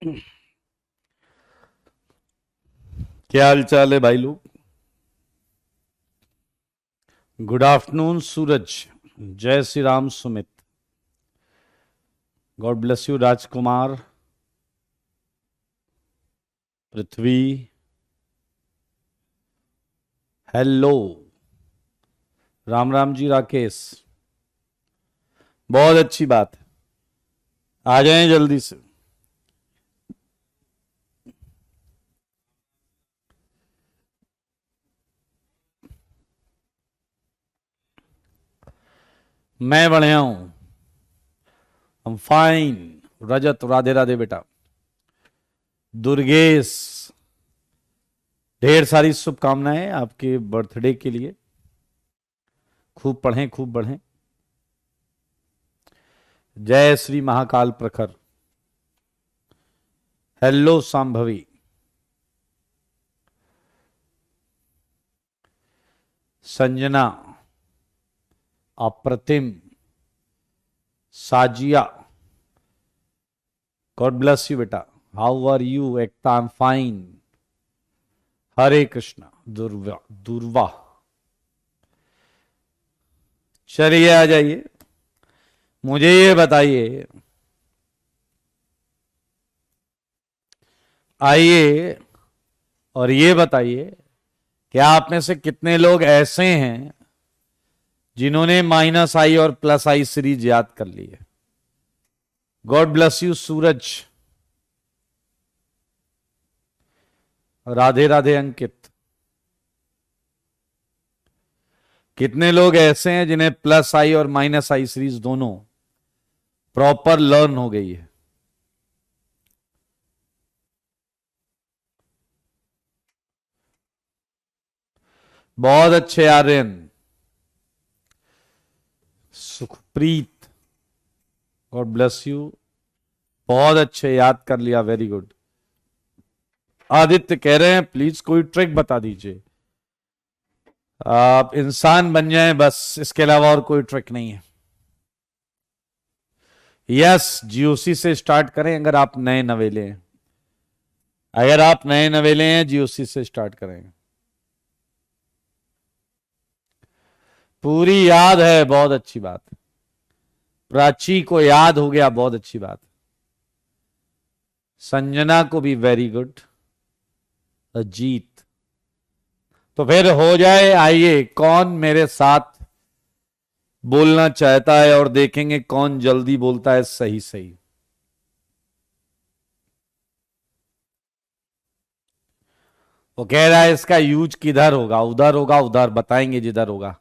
क्या हाल चाल है भाई लोग। Good afternoon Suraj. जय Shri Ram Sumit. God bless you Rajkumar, Prithvi. Hello. Ram Ram ji Rakesh. बहुत अच्छी बात है, आ जाएं जल्दी से। मैं बढ़िया हूं, हम फाइन। रजत राधे राधे बेटा। दुर्गेश, ढेर सारी शुभकामनाएं आपके बर्थडे के लिए। खूब पढ़ें, खूब बढ़ें। जय श्री महाकाल प्रखर। Hello Sambhavi. Sanjana, Apratim, Sajiya, God bless you बेटा। How are you? Ekta, I am fine. Hare Krishna. Durva, Durva. चलिए आ जाइए, मुझे ये बताइए, आइए और ये बताइए कि आप में से कितने लोग ऐसे हैं जिन्होंने माइनस आई और प्लस आई सीरीज याद कर ली है। God bless you Suraj. Radhe Radhe Ankit. कितने लोग ऐसे हैं जिन्हें प्लस आई और माइनस आई सीरीज दोनों प्रॉपर लर्न हो गई है? बहुत अच्छे Aryan. Sukhpreet, god bless you. बहुत अच्छे, याद कर लिया, वेरी गुड। आदित्य कह रहे हैं प्लीज कोई ट्रिक बता दीजिए, आप इंसान बन जाएं बस, इसके अलावा और कोई ट्रिक नहीं है। यस, जीओसी से स्टार्ट करें अगर आप नए नवेले हैं। अगर आप नए नवेले हैं जीओसी से स्टार्ट करें। पूरी याद है, बहुत अच्छी बात। प्राची को याद हो गया, बहुत अच्छी बात। संजना को भी वेरी गुड। अजीत, तो फिर हो जाए। आइए, कौन मेरे साथ बोलना चाहता है और देखेंगे कौन जल्दी बोलता है सही सही। वो कह रहा है इसका यूज किधर होगा, उधर होगा, उधर बताएंगे जिधर होगा।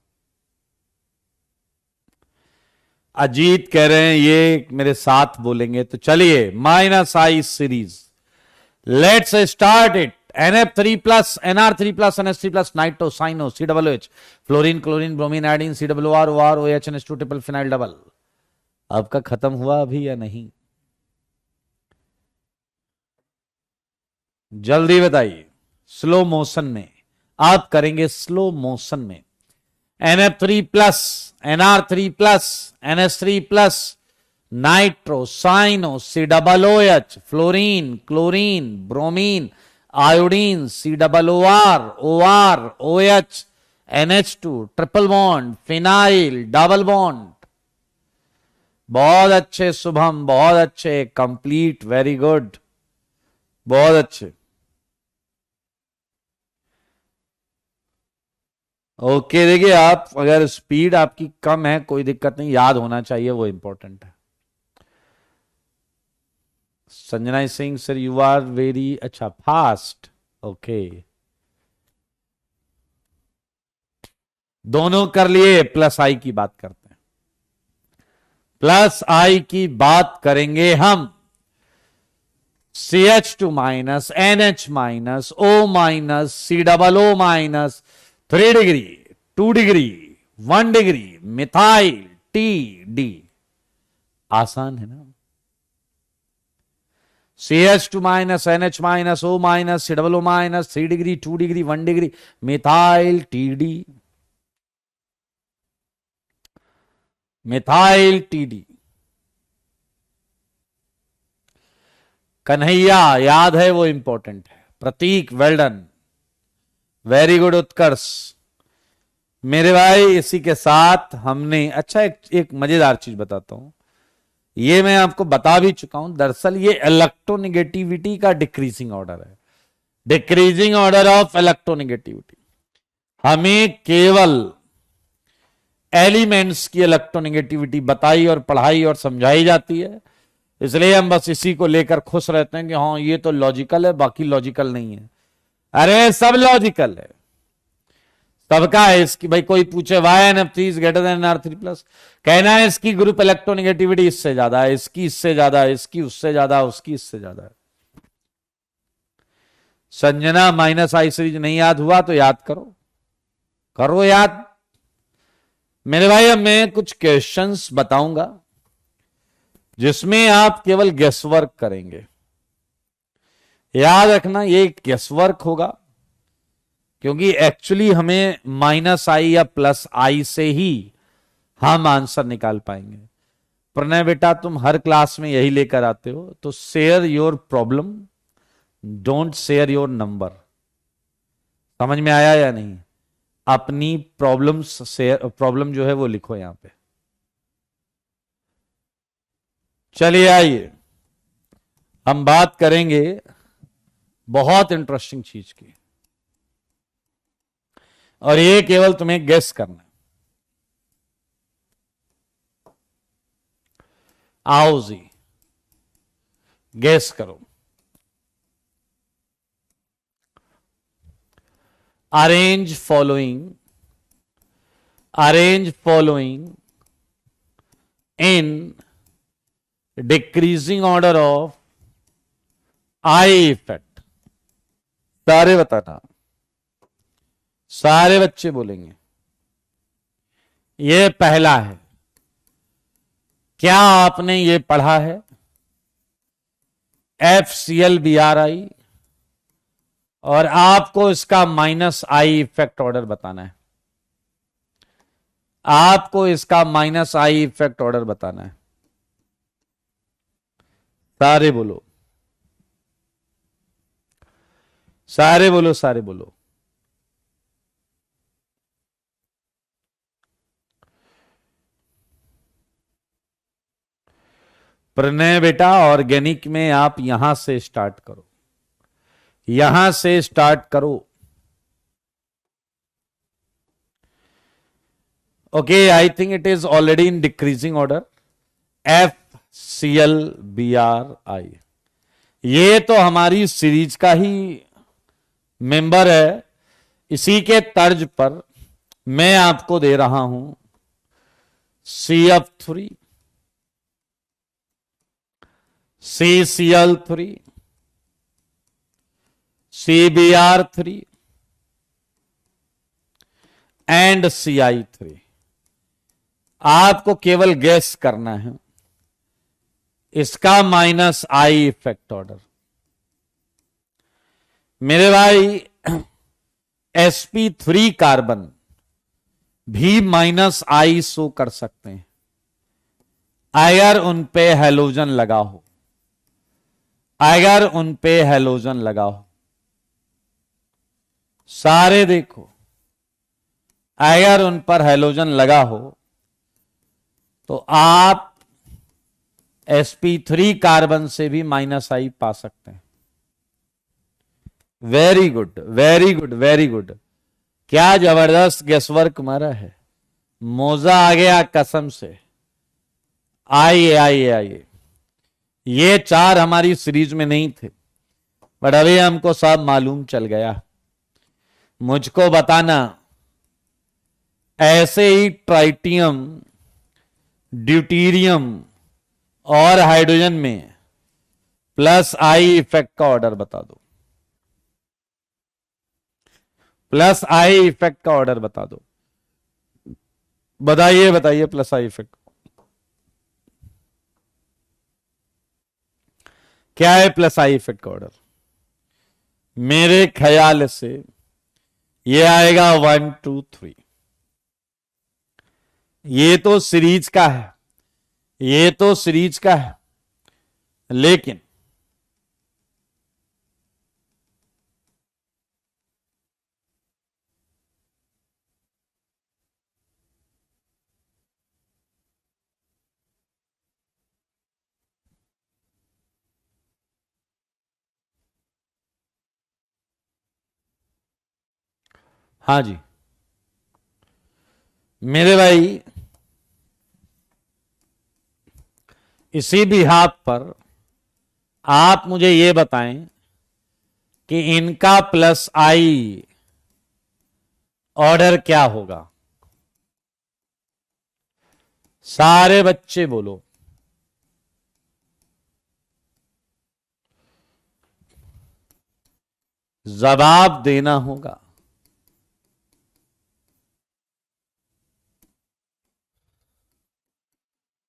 अजीत कह रहे हैं ये मेरे साथ बोलेंगे, तो चलिए minus I series, let's start it. NF3+, NR3+, NH3+, nitro, cyano, COOH, fluorine, chlorine, bromine, iodine, COOR, OR, OH, NH2 triple phenyl double. आपका खत्म हुआ अभी या नहीं? जल्दी बताइए, स्लो मोशन में। आप करेंगे स्लो मोशन में। NF3+, NR3+, NH3+, nitro, cyano, COOH, fluorine, chlorine, bromine, iodine, COOR, OR, OH, NH2 triple bond, phenyl double bond. बहुत अच्छे शुभम, बहुत अच्छे, कंप्लीट, वेरी गुड, बहुत अच्छे। ओके, देखिए आप अगर स्पीड आपकी कम है कोई दिक्कत नहीं, याद होना चाहिए, वो इंपॉर्टेंट है। Sanjana Singh sir you are very अच्छा फास्ट। ओके, दोनों कर लिए। प्लस आई की बात करते हैं, प्लस आई की बात करेंगे हम। CH2-, NH-, O-, COO-, 3 degree, 2 degree, 1 degree, methyl TD। आसान है ना? CH2-, NH-, O-, COO-, 3 degree, 2 degree, 1 degree, methyl TD। Methyl TD। Kanhaiya याद है, वो इंपॉर्टेंट है। प्रतीक वेल डन, वेरी गुड उत्कर्ष। मेरे भाई इसी के साथ हमने अच्छा एक मजेदार चीज बताता हूं, ये मैं आपको बता भी चुका हूं। दरअसल ये इलेक्ट्रोनेगेटिविटी का डिक्रीजिंग ऑर्डर है, डिक्रीजिंग ऑर्डर ऑफ इलेक्ट्रोनेगेटिविटी। हमें केवल एलिमेंट्स की इलेक्ट्रोनेगेटिविटी बताई और पढ़ाई और समझाई जाती है, इसलिए हम बस इसी को लेकर खुश रहते हैं कि हाँ ये तो लॉजिकल है, बाकी लॉजिकल नहीं है। अरे सब लॉजिकल है, सबका है। इसकी भाई कोई पूछे Y NF3 is greater than NR3+, कहना है इसकी ग्रुप इलेक्ट्रोनेगेटिविटी इससे ज्यादा है, इसकी इससे ज्यादा है, इसकी उससे ज्यादा, उसकी इससे ज्यादा है। संजना -I सीरीज नहीं याद हुआ तो याद करो, करो याद। मेरे भाई अब मैं कुछ क्वेश्चंस बताऊंगा जिसमें आप केवल गेसवर्क करेंगे। याद रखना ये गेसवर्क होगा, क्योंकि एक्चुअली हमें -I या +I से ही हम आंसर निकाल पाएंगे। प्रणय बेटा तुम हर क्लास में यही लेकर आते हो, तो share your problem, don't share your number. समझ में आया या नहीं? अपनी प्रॉब्लम जो है वो लिखो यहां पे। चलिए आइए हम बात करेंगे बहुत इंटरेस्टिंग चीज की, और ये केवल तुम्हें गेस करना है। आओ जी गेस करो। Arrange following in decreasing order of I effect। सारे बताना, सारे बच्चे बोलेंगे। ये पहला है, क्या आपने ये पढ़ा है? FClBrI, और आपको इसका -I इफेक्ट ऑर्डर बताना है। आपको इसका -I इफेक्ट ऑर्डर बताना है। सारे बोलो, सारे बोलो, सारे बोलो। प्रणय बेटा ऑर्गेनिक में आप यहां से स्टार्ट करो, यहां से स्टार्ट करो। Okay, I think it is already in decreasing order. FClBrI, ये तो हमारी सीरीज का ही मेंबर है। इसी के तर्ज पर मैं आपको दे रहा हूं CF3, CCl3, CBr3 and CI3। आपको केवल गैस करना है इसका -I इफेक्ट ऑर्डर। मेरे भाई sp3 कार्बन भी -I शो कर सकते हैं अगर उन पे हैलोजन लगा हो, अगर उन पे हैलोजन लगा हो। सारे देखो, अगर उन पर हैलोजन लगा हो तो आप sp3 कार्बन से भी -I पा सकते हैं। Very good, very good, very good. क्या जबरदस्त गेसवर्क मारा है, मोजा आ गया कसम से। आइए आइए आइए, ये 4 हमारी सीरीज में नहीं थे, बट अभी हमको सब मालूम चल गया। मुझको बताना, ऐसे ही ट्राइटियम, ड्यूटीरियम और हाइड्रोजन में +I इफेक्ट का ऑर्डर बता दो, +I इफेक्ट का ऑर्डर बता दो। बताइए बताइए +I इफेक्ट क्या है? +I इफेक्ट का ऑर्डर मेरे ख्याल से ये आएगा 1 2 3। ये तो सीरीज का है, ये तो सीरीज का है, लेकिन हाँ जी मेरे भाई, इसी बिहाफ पर आप मुझे ये बताएं कि इनका प्लस आई ऑर्डर क्या होगा। सारे बच्चे बोलो। जवाब देना होगा।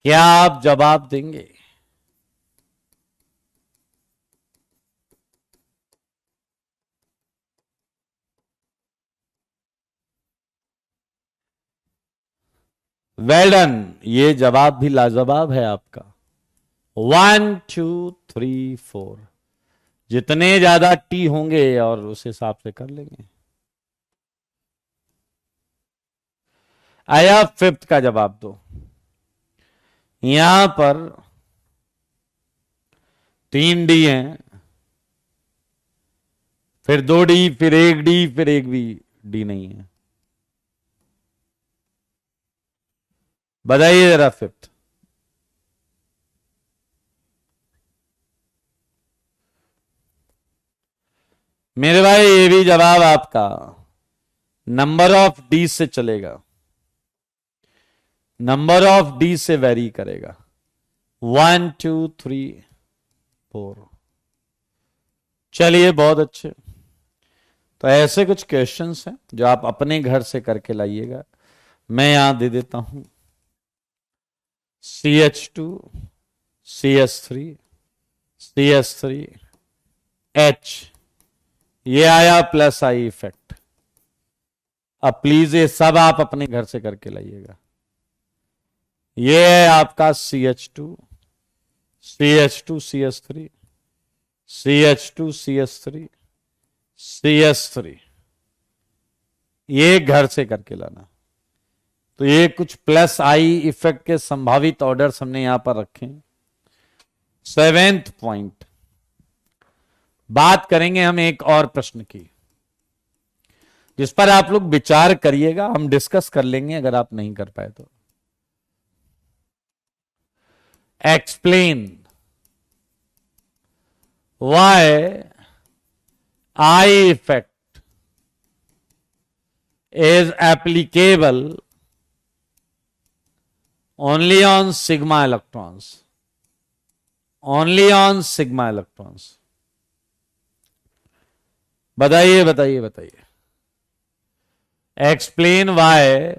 क्या आप जवाब देंगे? वेल डन, ये जवाब भी लाजवाब है आपका। 1 2 3 4, जितने ज्यादा टी होंगे और उस हिसाब से कर लेंगे। आया फिफ्थ का जवाब दो। यहां पर 3 डी हैं, फिर 2 डी, फिर 1 डी, फिर एक भी डी नहीं है। बताइए जरा फिफ्थ। मेरे भाई ये भी जवाब आपका नंबर ऑफ डी से चलेगा, नंबर ऑफ डी से वेरी करेगा। 1 2 3 4। चलिए बहुत अच्छे। तो ऐसे कुछ क्वेश्चंस हैं जो आप अपने घर से करके लाइएगा। मैं यहां दे देता हूं CH2 CS3 CS3 H, ये आया प्लस आई इफेक्ट। अब प्लीज ये सब आप अपने घर से करके लाइएगा। ये है आपका CH2 CH2 CS3 CH2 CS3 CS3, ये घर से करके लाना। तो ये कुछ प्लस आई इफेक्ट के संभावित ऑर्डर्स हमने यहां पर रखे। 7th पॉइंट, बात करेंगे हम एक और प्रश्न की जिस पर आप लोग विचार करिएगा, हम डिस्कस कर लेंगे अगर आप नहीं कर पाए तो। Explain why I effect is applicable only on sigma electrons, only on sigma electrons। बताइए बताइए बताइए। Explain why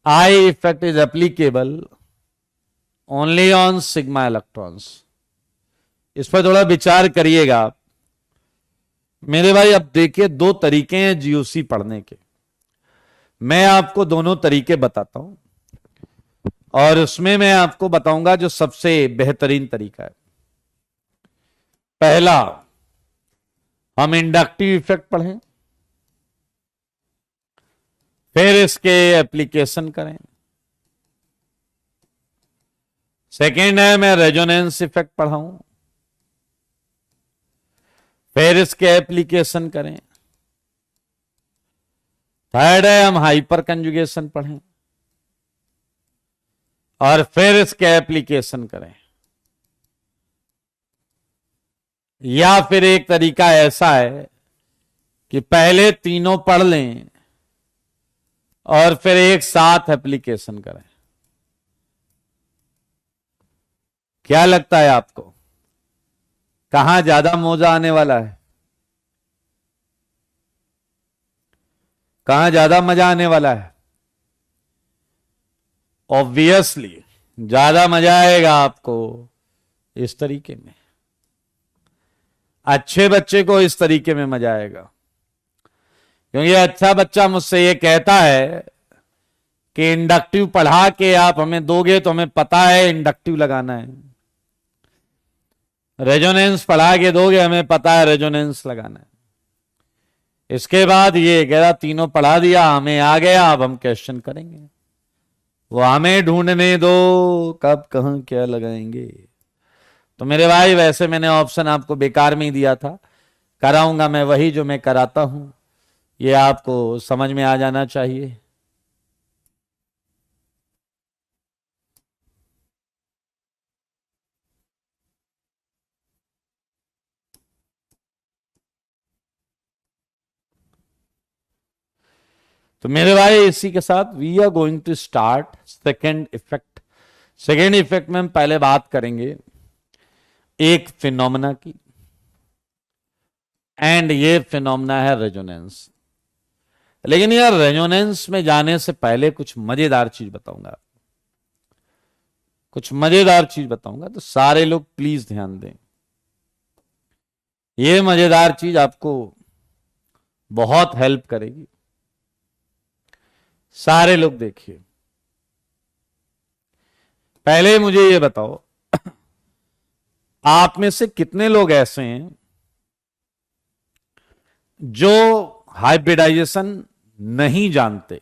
I effect is applicable only on sigma electrons. इस पर थोड़ा विचार करिएगा आप मेरे भाई। अब देखिए, 2 तरीके हैं जीओसी पढ़ने के। मैं आपको दोनों तरीके बताता हूं और उसमें मैं आपको बताऊंगा जो सबसे बेहतरीन तरीका है। पहला, हम इंडक्टिव इफेक्ट पढ़ें, फिर इसके एप्लीकेशन करें। सेकेंड है मैं रेजोनेंस इफेक्ट पढ़ाऊं, फिर इसके एप्लीकेशन करें। थर्ड है हम हाइपर कंजुगेशन पढ़ें और फिर इसके एप्लीकेशन करें। या फिर एक तरीका ऐसा है कि पहले तीनों पढ़ लें और फिर एक साथ एप्लीकेशन करें। क्या लगता है आपको, कहां ज्यादा मजा आने वाला है? कहां ज्यादा मजा आने वाला है? ऑब्वियसली ज्यादा मजा आएगा आपको इस तरीके में। अच्छे बच्चे को इस तरीके में मजा आएगा, क्योंकि अच्छा बच्चा मुझसे ये कहता है कि इंडक्टिव पढ़ा के आप हमें दोगे तो हमें पता है इंडक्टिव लगाना है, रेजोनेंस पढ़ा के दोगे हमें पता है रेजोनेंस लगाना है। इसके बाद ये कह रहा तीनों पढ़ा दिया, हमें आ गया, अब हम क्वेश्चन करेंगे, वो हमें ढूंढने दो कब कहां क्या लगाएंगे। तो मेरे भाई वैसे मैंने ऑप्शन आपको बेकार में ही दिया था, कराऊंगा मैं वही जो मैं कराता हूं। ये आपको समझ में आ जाना चाहिए। तो मेरे भाई इसी के साथ we are going to start second effect. Second effect में हम पहले बात करेंगे एक फिनोमेना की, एंड ये फिनोमेना है रेजोनेंस। लेकिन यार रेजोनेंस में जाने से पहले कुछ मजेदार चीज बताऊंगा, कुछ मजेदार चीज बताऊंगा, तो सारे लोग प्लीज ध्यान दें। ये मजेदार चीज आपको बहुत हेल्प करेगी। सारे लोग देखिए। पहले मुझे ये बताओ, आप में से कितने लोग ऐसे हैं जो हाइब्रिडाइजेशन नहीं जानते?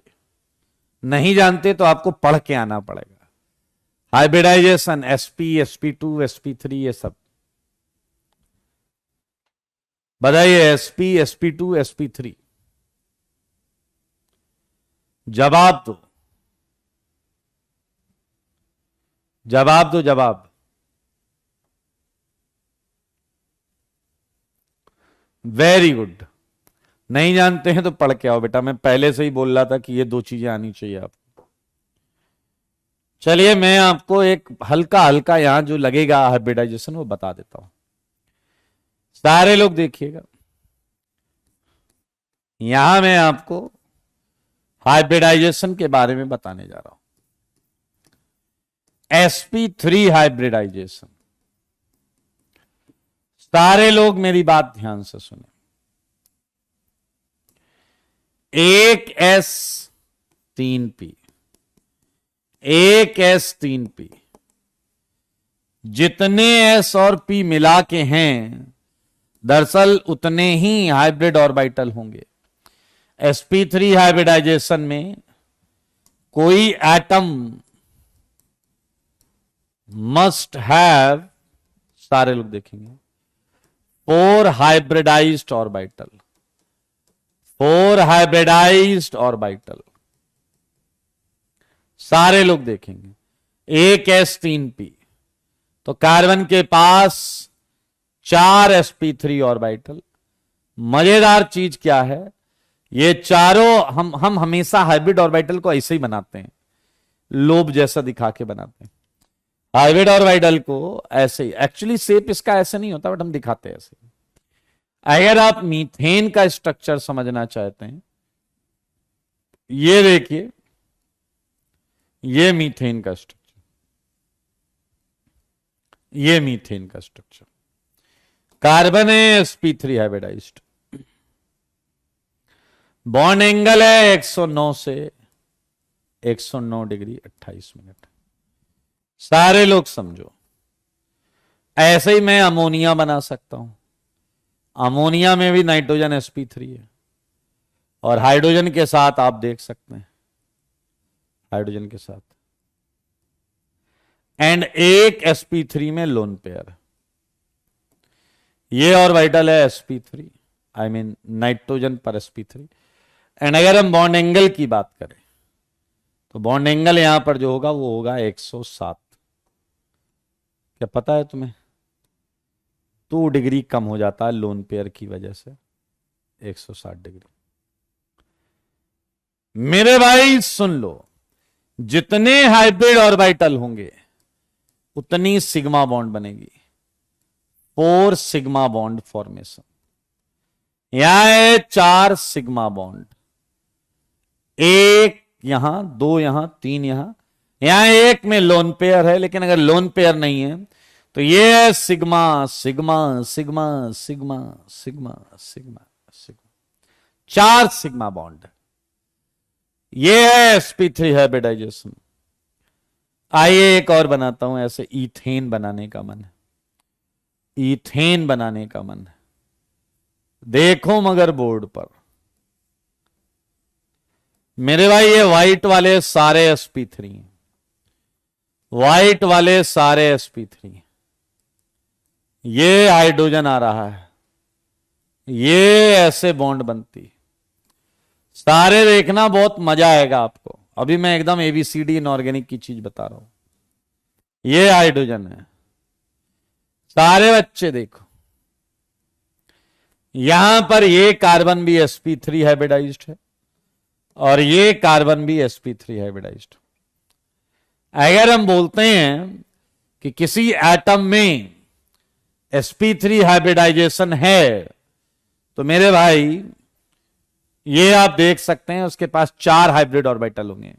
नहीं जानते तो आपको पढ़ के आना पड़ेगा। हाइब्रिडाइजेशन sp sp2 sp3 ये सब बताइए। sp sp2 sp3 जवाब दो, जवाब दो, जवाब। Very good. नहीं जानते हैं तो पढ़ के आओ बेटा। मैं पहले से ही बोल रहा था कि ये दो चीजें आनी चाहिए आपको। चलिए मैं आपको एक हल्का हल्का यहां जो लगेगा हाइब्रिडाइजेशन वो बता देता हूं। सारे लोग देखिएगा, यहां मैं आपको हाइब्रिडाइजेशन के बारे में बताने जा रहा हूं। sp3 hybridisation. सारे लोग मेरी बात ध्यान से सुने। एक S3P, एक S3P, जितने S और P मिला के हैं दरअसल उतने ही हाइब्रिड ऑर्बिटल होंगे। sp3 हाइब्रिडाइजेशन में कोई एटम मस्ट हैव, सारे लोग देखेंगे, 4 हाइब्रिडाइज्ड ऑर्बिटल, 4 हाइब्रिडाइज्ड ऑर्बिटल। सारे लोग देखेंगे एक S3P, तो कार्बन के पास 4 sp3 ऑर्बिटल। मजेदार चीज क्या है, ये चारों हम हमेशा हाइब्रिड ऑर्बिटल को ऐसे ही बनाते हैं, लोब जैसा दिखा के बनाते हैं। हाइब्रिड ऑर्बिटल को ऐसे ही, एक्चुअली शेप इसका ऐसे नहीं होता बट हम दिखाते हैं ऐसे। अगर आप मीथेन का स्ट्रक्चर समझना चाहते हैं, ये देखिए, ये मीथेन का स्ट्रक्चर, ये मीथेन का स्ट्रक्चर। कार्बन है sp3 हाइब्रिडाइज्ड, बॉन्ड एंगल है 109 से 109 डिग्री 28 मिनट। सारे लोग समझो, ऐसे ही मैं अमोनिया बना सकता हूं। अमोनिया में भी नाइट्रोजन sp3 है, और हाइड्रोजन के साथ आप देख सकते हैं, हाइड्रोजन के साथ, एंड एक sp3 में लोन पेयर। ये ऑर्बिटल है sp3, आई मीन नाइट्रोजन पर sp3। एंड अगर हम बॉन्ड एंगल की बात करें तो बॉन्ड एंगल यहां पर जो होगा वो होगा 107। क्या पता है तुम्हें? 2 डिग्री कम हो जाता है लोन पेयर की वजह से, 160 डिग्री। मेरे भाई सुन लो, जितने हाइब्रिड ऑर्बिटल होंगे उतनी सिग्मा बॉन्ड बनेगी, 4 सिग्मा बॉन्ड फॉर्मेशन। यहां है 4 सिग्मा बॉन्ड, एक यहां, 2 यहां, 3 यहां। यहां एक में लोन पेयर है, लेकिन अगर लोन पेयर नहीं है तो ये है sigma sigma sigma sigma sigma sigma sigma, 4 sigma bond. ये है sp3 हाइब्रिडाइजेशन। आइए एक और बनाता हूं, ऐसे ईथेन बनाने का मन है, ईथेन बनाने का मन है। देखो मगर बोर्ड पर मेरे भाई, ये व्हाइट वाले सारे sp3 हैं, व्हाइट वाले सारे sp3 हैं। ये हाइड्रोजन आ रहा है, ये ऐसे बॉन्ड बनती, सारे देखना, बहुत मजा आएगा आपको। अभी मैं एकदम एबीसीडी इनऑर्गेनिक की चीज बता रहा हूं। ये हाइड्रोजन है, सारे बच्चे देखो, यहां पर ये कार्बन भी sp3 हाइब्रिडाइज्ड है और ये कार्बन भी sp3 हाइब्रिडाइज्ड। अगर हम बोलते हैं कि किसी एटम में sp3 हाइब्रिडाइजेशन है, तो मेरे भाई ये आप देख सकते हैं उसके पास 4 हाइब्रिड ऑर्बिटल होंगे।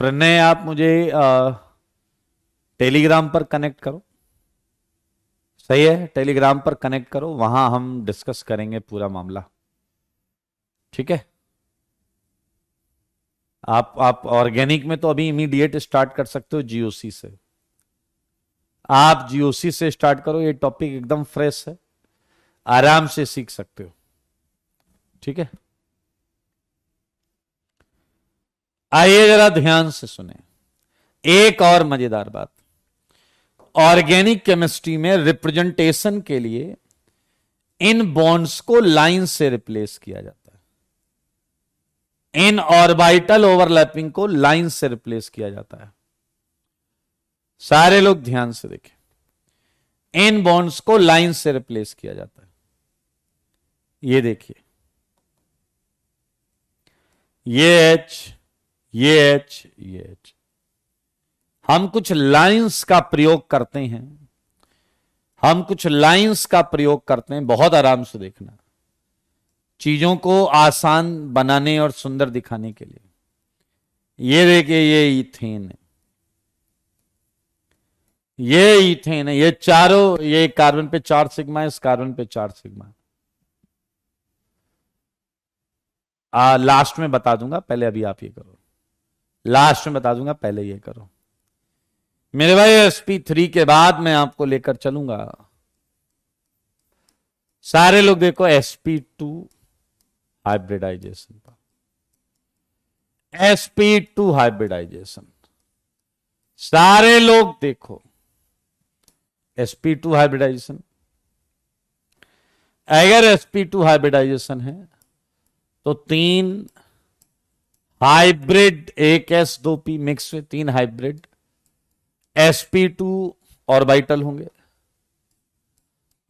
प्रणय, आप मुझे टेलीग्राम पर कनेक्ट करो। सही है, टेलीग्राम पर कनेक्ट करो, वहां हम डिस्कस करेंगे पूरा मामला। ठीक है, आप ऑर्गेनिक में तो अभी इमीडिएट स्टार्ट कर सकते हो जीओसी से। आप जीओसी से स्टार्ट करो, ये टॉपिक एकदम फ्रेश है, आराम से सीख सकते हो। ठीक है, आइए जरा ध्यान से सुने एक और मजेदार बात। ऑर्गेनिक केमिस्ट्री में रिप्रेजेंटेशन के लिए इन बॉन्ड्स को लाइन से रिप्लेस किया जाता है। इन ऑर्बिटल ओवरलैपिंग को लाइन से रिप्लेस किया जाता है। सारे लोग ध्यान से देखें, इन बॉन्ड्स को लाइन से रिप्लेस किया जाता है। ये देखिए, ये एच, ये एच, ये एच। हम कुछ लाइंस का प्रयोग करते हैं, हम कुछ लाइंस का प्रयोग करते हैं, बहुत आराम से देखना, चीजों को आसान बनाने और सुंदर दिखाने के लिए। ये देखिए, ये ईथेन है, ये ईथेन है, ये चारों, ये कार्बन पे 4 सिग्मा है, इस कार्बन पे 4 सिग्मा है। लास्ट में बता दूंगा, पहले अभी आप ये करो। लास्ट में बता दूंगा, पहले ये करो मेरे भाई। sp3 के बाद मैं आपको लेकर चलूंगा। सारे लोग देखो sp2 हाइब्रिडाइजेशन पर, sp2 हाइब्रिडाइजेशन। सारे लोग देखो sp2 हाइब्रिडाइजेशन। अगर sp2 हाइब्रिडाइजेशन है तो 3 हाइब्रिड, एक s2p मिक्स में 3 हाइब्रिड sp2 ऑर्बिटल होंगे,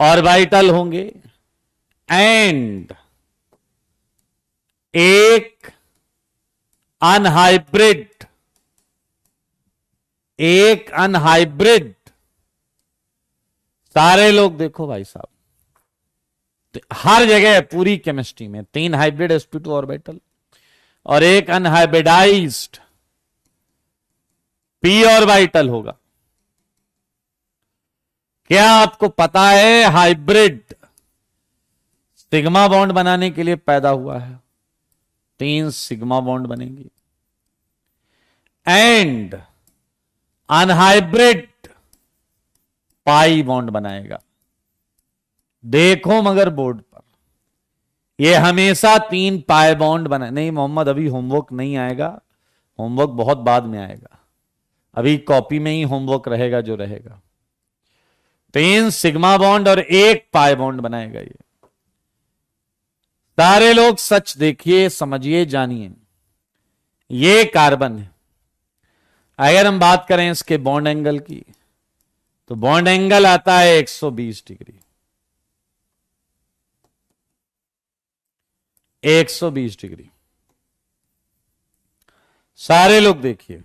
ऑर्बिटल होंगे, एंड एक अनहाइब्रिड, एक अनहाइब्रिड। सारे लोग देखो भाई साहब, तो हर जगह पूरी केमिस्ट्री में 3 हाइब्रिड sp2 ऑर्बिटल और एक अनहाइब्रिडाइज्ड p ऑर्बिटल होगा। क्या आपको पता है हाइब्रिड सिग्मा बॉन्ड बनाने के लिए पैदा हुआ है? 3 सिग्मा बॉन्ड बनेंगी, एंड अनहाइब्रिड पाई बॉन्ड बनाएगा। देखो मगर बोर्ड पर ये हमेशा 3 पाई बॉन्ड बना। नहीं मोहम्मद, अभी होमवर्क नहीं आएगा, होमवर्क बहुत बाद में आएगा, अभी कॉपी में ही होमवर्क रहेगा जो रहेगा। 3 सिग्मा बॉन्ड और 1 पाई बॉन्ड बनाएगा ये। सारे लोग सच देखिए, समझिए, जानिए। ये कार्बन है। अगर हम बात करें इसके बॉन्ड एंगल की, तो बॉन्ड एंगल आता है 120 डिग्री, 120 डिग्री। सारे लोग देखिए,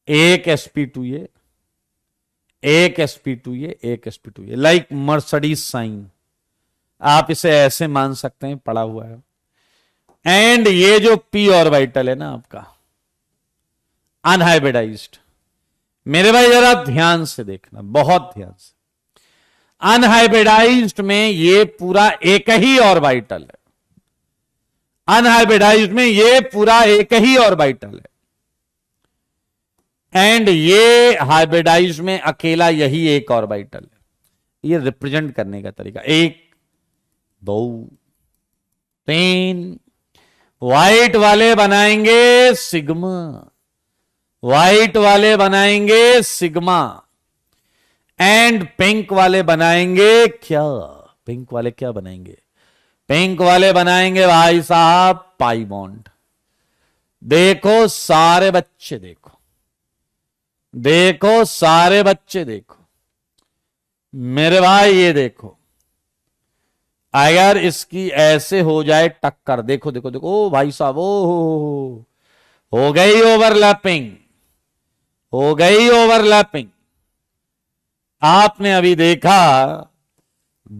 एक sp2 ये, एक sp2 ये, एक sp2 ये, लाइक मर्सिडीज साइन, आप इसे ऐसे मान सकते हैं, पड़ा हुआ है। एंड ये जो p ऑर्बिटल है ना आपका अनहाइब्रिडाइज्ड, मेरे भाई जरा ध्यान से देखना, बहुत ध्यान से। अनहाइब्रिडाइज्ड में ये पूरा एक ही ऑर्बिटल है, अनहाइब्रिडाइज्ड में ये पूरा एक ही ऑर्बिटल है, एंड ये हाइब्रिडाइज्ड में अकेला यही एक ऑर्बिटल है। ये रिप्रेजेंट करने का तरीका, 1 2 3। व्हाइट वाले बनाएंगे सिग्मा, व्हाइट वाले बनाएंगे सिग्मा, एंड पिंक वाले बनाएंगे क्या? पिंक वाले क्या बनाएंगे? पिंक वाले बनाएंगे भाई साहब पाई बॉन्ड। देखो सारे बच्चे, देखो देखो सारे बच्चे, देखो मेरे भाई, ये देखो अगर इसकी ऐसे हो जाए टक्कर, देखो देखो देखो, ओ भाई साहब, ओ हो गई ओवरलैपिंग, हो गई ओवरलैपिंग। आपने अभी देखा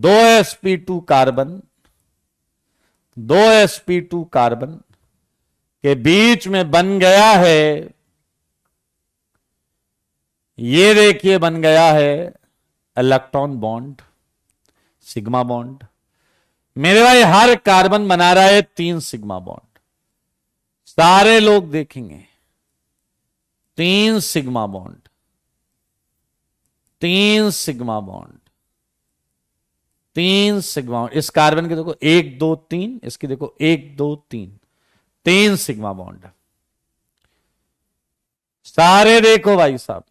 2sp2 कार्बन, 2sp2 कार्बन के बीच में बन गया है, ये देखिए बन गया है इलेक्ट्रॉन बॉन्ड, सिग्मा बॉन्ड। मेरे भाई हर कार्बन बना रहा है 3 सिग्मा बॉन्ड। सारे लोग देखेंगे 3 sigma bond, 3 sigma bond, 3 sigma bond. इस कार्बन के देखो 1 2 3, इसकी देखो 1 2 3, 3 सिग्मा बॉन्ड। सारे देखो भाई साहब।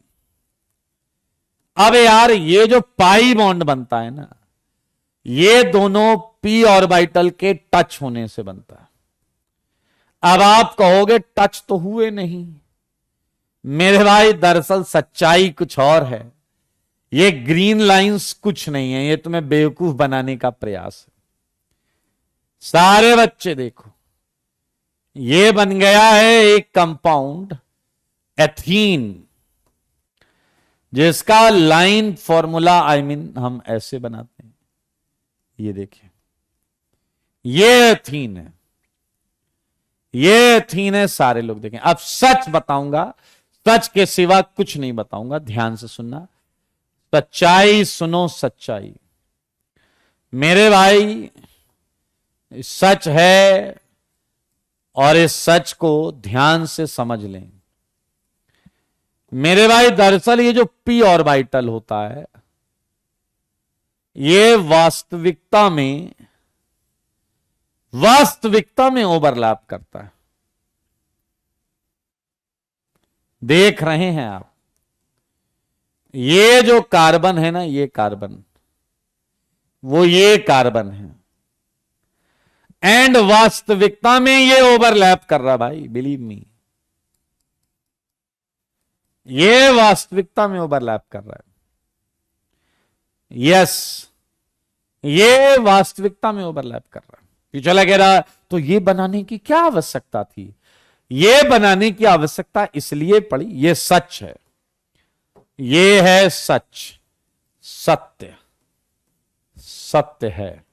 अब यार ये जो पाई बॉन्ड बनता है ना, ये दोनों पी ऑर्बिटल के टच होने से बनता है। अब आप कहोगे टच तो हुए नहीं। मेरे भाई दरअसल सच्चाई कुछ और है। ये ग्रीन लाइंस कुछ नहीं है, ये तुम्हें बेवकूफ बनाने का प्रयास है। सारे बच्चे देखो, ये बन गया है एक कंपाउंड एथीन, जिसका लाइन फॉर्मूला हम ऐसे बनाते हैं। ये देखिए, ये एथीन है, ये एथीन है। सारे लोग देखें। अब सच बताऊंगा, सच के सिवा कुछ नहीं बताऊंगा, ध्यान से सुनना। सच्चाई सुनो, सच्चाई मेरे भाई, सच है और इस सच को ध्यान से समझ लें। मेरे भाई दरअसल ये जो पी ऑर्बिटल होता है, ये वास्तविकता में ओवरलैप करता है। देख रहे हैं आप, ये जो कार्बन है ना, ये कार्बन, वो ये कार्बन है, एंड वास्तविकता में ये ओवरलैप कर रहा भाई, बिलीव मी, ये वास्तविकता में ओवरलैप कर रहा है। यस, ये वास्तविकता में ओवरलैप कर रहा है। ये चला कह रहा तो ये बनाने की क्या आवश्यकता थी? ये बनाने की आवश्यकता इसलिए पड़ी, ये सच है, ये है सच, सत्य, सत्य है।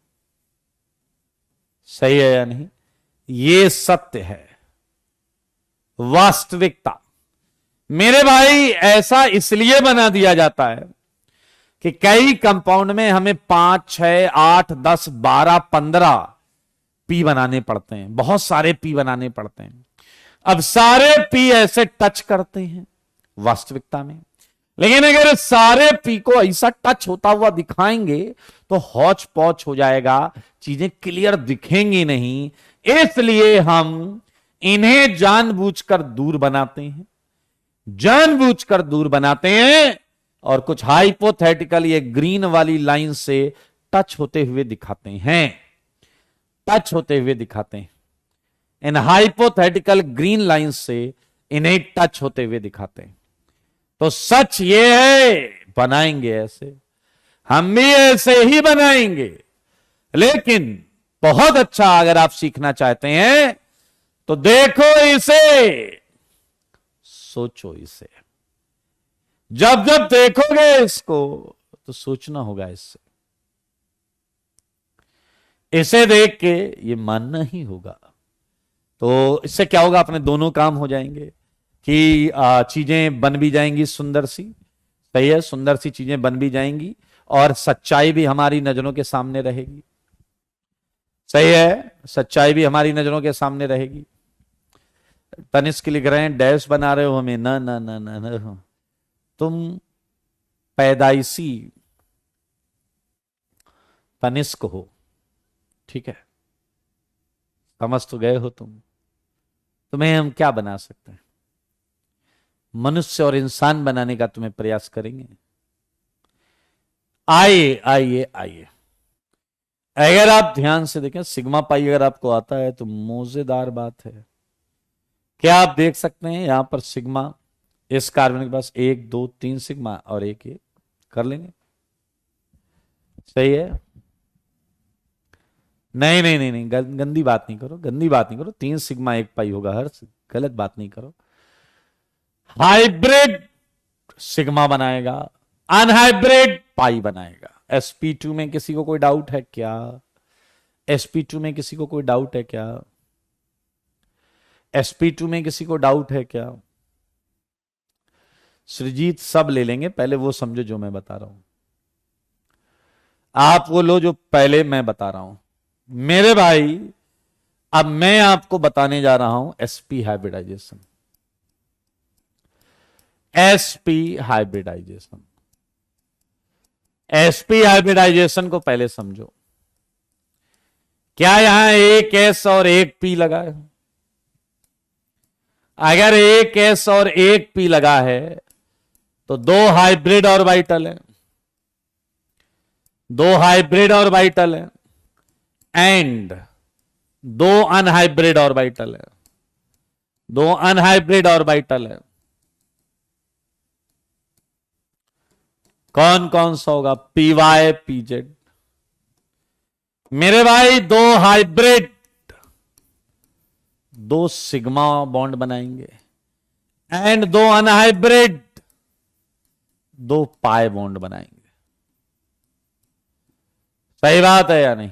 सही है या नहीं? ये सत्य है, वास्तविकता। मेरे भाई ऐसा इसलिए बना दिया जाता है कि कई कंपाउंड में हमें 5 6 8 10 12 15 पी बनाने पड़ते हैं, बहुत सारे पी बनाने पड़ते हैं। अब सारे पी ऐसे टच करते हैं वास्तविकता में, लेकिन अगर सारे पी को ऐसा टच होता हुआ दिखाएंगे तो हौच पौच हो जाएगा, चीजें क्लियर दिखेंगी नहीं। इसलिए हम इन्हें जानबूझकर दूर बनाते हैं, जानबूझकर दूर बनाते हैं, और कुछ हाइपोथेटिकल ये ग्रीन वाली लाइन से टच होते हुए दिखाते हैं, टच होते हुए दिखाते हैं। इन हाइपोथेटिकल ग्रीन लाइन से इन्हें टच होते हुए दिखाते हैं। तो सच ये है, बनाएंगे ऐसे, हम भी ऐसे ही बनाएंगे। लेकिन बहुत अच्छा अगर आप सीखना चाहते हैं तो देखो इसे, सोचो इसे। जब जब देखोगे इसको तो सोचना होगा इससे, इसे देख के ये मानना ही होगा। तो इससे क्या होगा, अपने दोनों काम हो जाएंगे कि चीजें बन भी जाएंगी सुंदर सी, सही है, सुंदर सी चीजें बन भी जाएंगी और सच्चाई भी हमारी नजरों के सामने रहेगी। सही है, सच्चाई भी हमारी नजरों के सामने रहेगी। तनिष्क लिख रहे हैं डैश बना रहे हो हमें, ना ना ना ना ना, तुम पैदाइशी तनिष्क हो, ठीक है, समझ तो गए हो तुम। तुम्हें हम क्या बना सकते हैं? मनुष्य और इंसान बनाने का तुम्हें प्रयास करेंगे। आइए आइए आइए, अगर आप ध्यान से देखें सिग्मा पाई अगर आपको आता है तो मजेदार बात है। क्या आप देख सकते हैं यहां पर सिग्मा, इस कार्बन के पास 1 2 3 सिग्मा और एक ये कर लेंगे, सही है। नहीं नहीं नहीं नहीं, गंदी बात नहीं करो, गंदी बात नहीं करो, 3 सिग्मा 1 पाई होगा हर, गलत बात नहीं करो। हाइब्रिड सिग्मा बनाएगा, अनहाइब्रिड पाई बनाएगा। sp2 में किसी को कोई डाउट है क्या? sp2 में किसी को कोई डाउट है क्या? sp2 में किसी को डाउट है क्या? सृजीत सब ले लेंगे, पहले वो समझो जो मैं बता रहा हूं, आप वो लो जो पहले मैं बता रहा हूं मेरे भाई। अब मैं आपको बताने जा रहा हूं sp hybridization, sp hybridization. sp hybridization को पहले समझो। क्या यहां एक s और एक p लगा है? अगर एक s और एक p लगा है तो 2 हाइब्रिड ऑर्बिटल है, 2 हाइब्रिड ऑर्बिटल है एंड 2 अनहाइब्रिड ऑर्बिटल है, 2 अनहाइब्रिड ऑर्बिटल है। कौन कौन सा होगा? py pz। मेरे भाई 2 हाइब्रिड 2 सिग्मा बॉन्ड बनाएंगे एंड 2 अनहाइब्रिड 2 पाई बॉन्ड बनाएंगे। सही बात है या नहीं?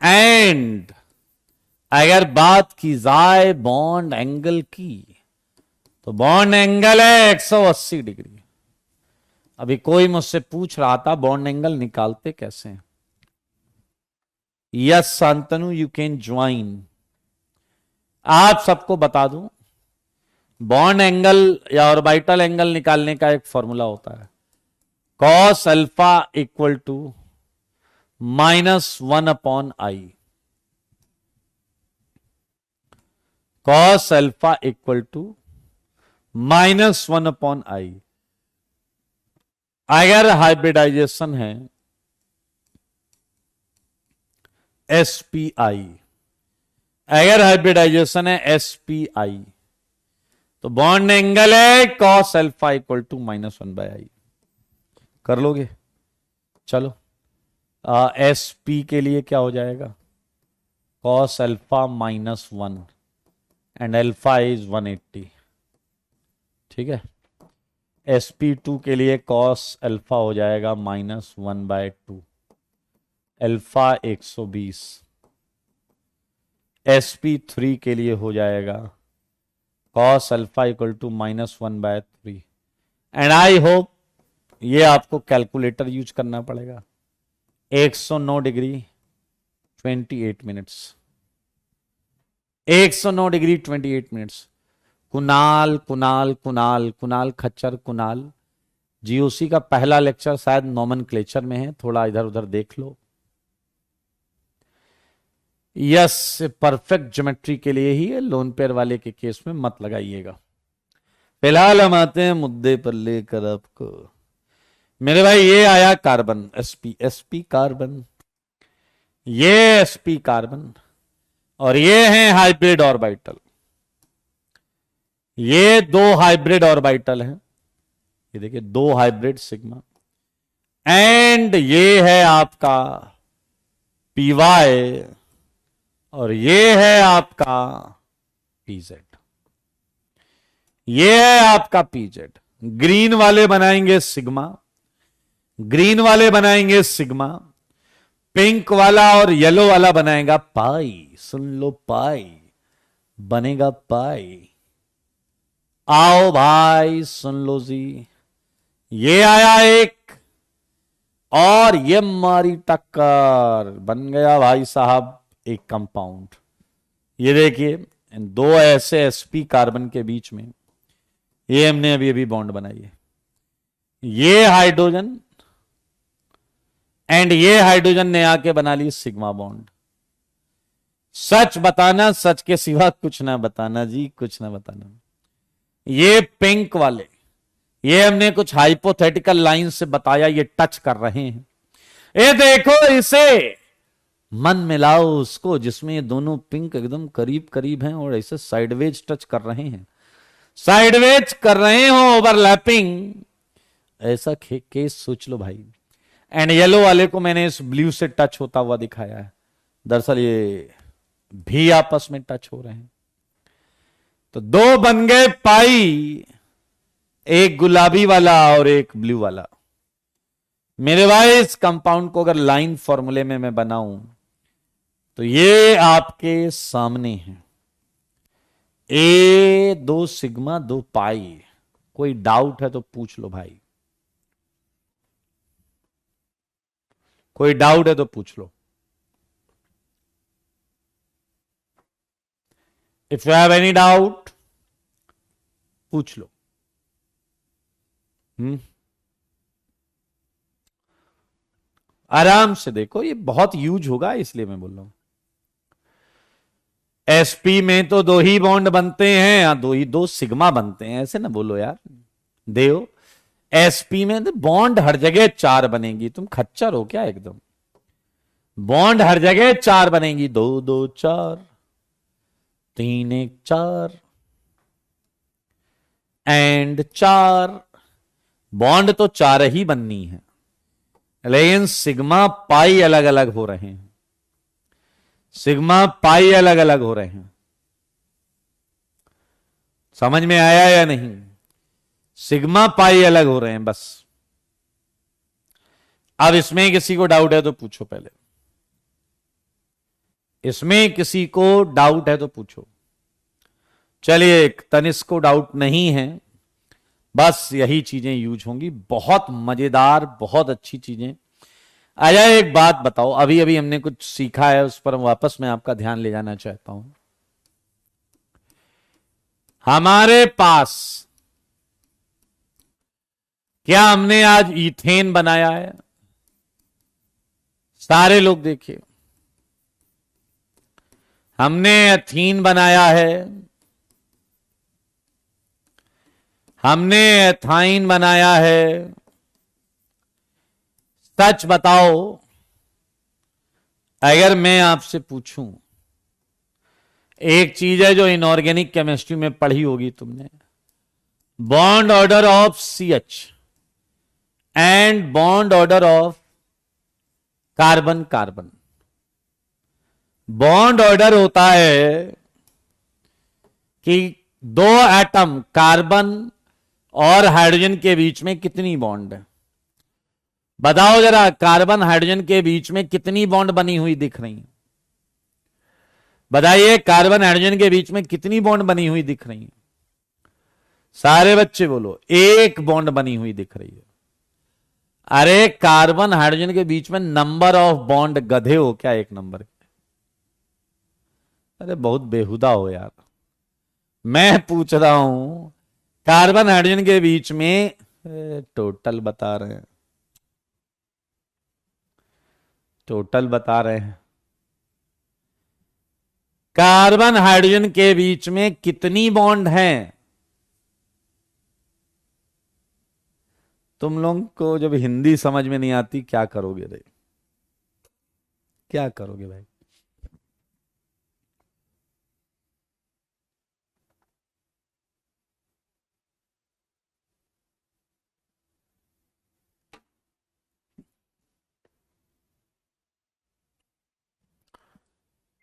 एंड अगर बात की जाए बॉन्ड एंगल की तो बॉन्ड एंगल है 180 डिग्री। अभी कोई मुझसे पूछ रहा था बॉन्ड एंगल निकालते कैसे हैं? Yes Shantanu you can join. आप सबको बता दूं, बॉन्ड एंगल या ऑर्बिटल एंगल निकालने का एक फॉर्मूला होता है, cos alpha equal to -1/i। cos alpha equal to -1/i। अगर हाइब्रिडाइजेशन है SPI, अगर हाइब्रिडाइजेशन है SPI तो बॉन्ड एंगल है cos alpha equal to -1/i। कर लोगे? चलो SP के लिए क्या हो जाएगा? cos alpha -1 and alpha is 180। ठीक है, SP2 के लिए cos अल्फा हो जाएगा -1/2, अल्फा 120। SP3 के लिए हो जाएगा cos alpha equal to -1/3 and I hope ये आपको कैलकुलेटर यूज करना पड़ेगा। 109 degree 28 minutes, 109 degree 28 minutes. Kunal Kunal Kunal Kunal खच्चर कुणाल, जीओसी का पहला लेक्चर शायद नोमेनक्लेचर में है, थोड़ा इधर उधर देख लो। यस, परफेक्ट ज्योमेट्री के लिए ही है, लोन पेयर वाले के केस में मत लगाइएगा। फिलहाल हम आते हैं मुद्दे पर लेकर आपको। मेरे भाई ये आया कार्बन sp कार्बन, ये sp कार्बन और ये है हाइब्रिड ऑर्बिटल। ये 2 हाइब्रिड ऑर्बिटल हैं, ये देखिए 2 हाइब्रिड सिग्मा एंड ये है आपका py और ये है आपका pz। ये है आपका pz। ग्रीन वाले बनाएंगे सिग्मा, ग्रीन वाले बनाएंगे सिग्मा, पिंक वाला और येलो वाला बनाएगा पाई। सुन लो, पाई बनेगा पाई। आओ भाई सुन लो जी, ये आया एक और ये मारी टक्कर, बन गया भाई साहब एक कंपाउंड। ये देखिए 2 ऐसे sp कार्बन के बीच में ये हमने अभी अभी बॉन्ड बनाई है। ये हाइड्रोजन एंड ये हाइड्रोजन ने आके बना ली सिग्मा बॉन्ड। सच बताना, सच के सिवा कुछ ना बताना जी, कुछ ना बताना। ये पिंक वाले ये हमने कुछ हाइपोथेटिकल लाइन से बताया, ये टच कर रहे हैं। ये देखो इसे, मन मिलाओ उसको जिसमें ये दोनों पिंक एकदम करीब करीब हैं और ऐसे साइडवेज टच कर रहे हैं, साइडवेज कर रहे हो, ओवरलैपिंग, ऐसा केस सोच लो भाई। एंड येलो वाले को मैंने इस ब्लू से टच होता हुआ दिखाया है, दरअसल ये भी आपस में टच हो रहे हैं। तो दो बन गए पाई, एक गुलाबी वाला और एक ब्लू वाला। मेरे भाई इस कंपाउंड को अगर लाइन फॉर्मूले में मैं बनाऊं तो ये आपके सामने है, ए 2 सिग्मा 2 पाई। कोई डाउट है तो पूछ लो भाई, कोई डाउट है तो पूछ लो। If you have any doubt पूछ लो। आराम से देखो, ये बहुत यूज होगा इसलिए मैं बोल रहा हूं। एसपी में तो 2 ही बॉन्ड बनते हैं या 2 सिग्मा बनते हैं, ऐसे ना बोलो यार देव। एसपी में तो बॉन्ड हर जगह 4 बनेगी, तुम खच्चर हो क्या एकदम। बॉन्ड हर जगह 4 बनेगी, 2 2 4, 3 1 4 एंड 4। बॉन्ड तो 4 ही बननी है, लेकिन सिग्मा पाई अलग अलग हो रहे हैं, सिग्मा पाई अलग अलग हो रहे हैं। समझ में आया या नहीं? सिग्मा पाई अलग हो रहे हैं बस। अब इसमें किसी को डाउट है तो पूछो, पहले इसमें किसी को डाउट है तो पूछो। चलिए, तनिष्क को डाउट नहीं है, बस यही चीजें यूज होंगी, बहुत मजेदार, बहुत अच्छी चीजें। आया, एक बात बताओ, अभी अभी हमने कुछ सीखा है, उस पर वापस मैं आपका ध्यान ले जाना चाहता हूं। हमारे पास क्या हमने आज ईथेन बनाया है? सारे लोग देखिए, हमने एथीन बनाया है, हमने एथाइन बनाया है। सच बताओ, अगर मैं आपसे पूछूं, एक चीज है जो इनऑर्गेनिक केमिस्ट्री में पढ़ी होगी तुमने, bond order of CH and bond order of carbon carbon. Bond order होता है कि 2 एटम कार्बन और हाइड्रोजन के बीच में कितनी बॉन्ड है। बताओ जरा, कार्बन हाइड्रोजन के बीच में कितनी बॉन्ड बनी हुई दिख रही है? बताइए, कार्बन हाइड्रोजन के बीच में कितनी बॉन्ड बनी हुई दिख रही है? सारे बच्चे बोलो, 1 बॉन्ड बनी हुई दिख रही है। अरे कार्बन हाइड्रोजन के बीच में नंबर ऑफ बॉन्ड, गधे हो क्या 1 नंबर के? अरे बहुत बेहुदा हो यार। मैं पूछ रहा हूं, कार्बन हाइड्रोजन के बीच में टोटल बता रहे हैं, टोटल बता रहे हैं, कार्बन हाइड्रोजन के बीच में कितनी बॉन्ड हैं? तुम लोग को जब हिंदी समझ में नहीं आती क्या करोगे रे, क्या करोगे भाई?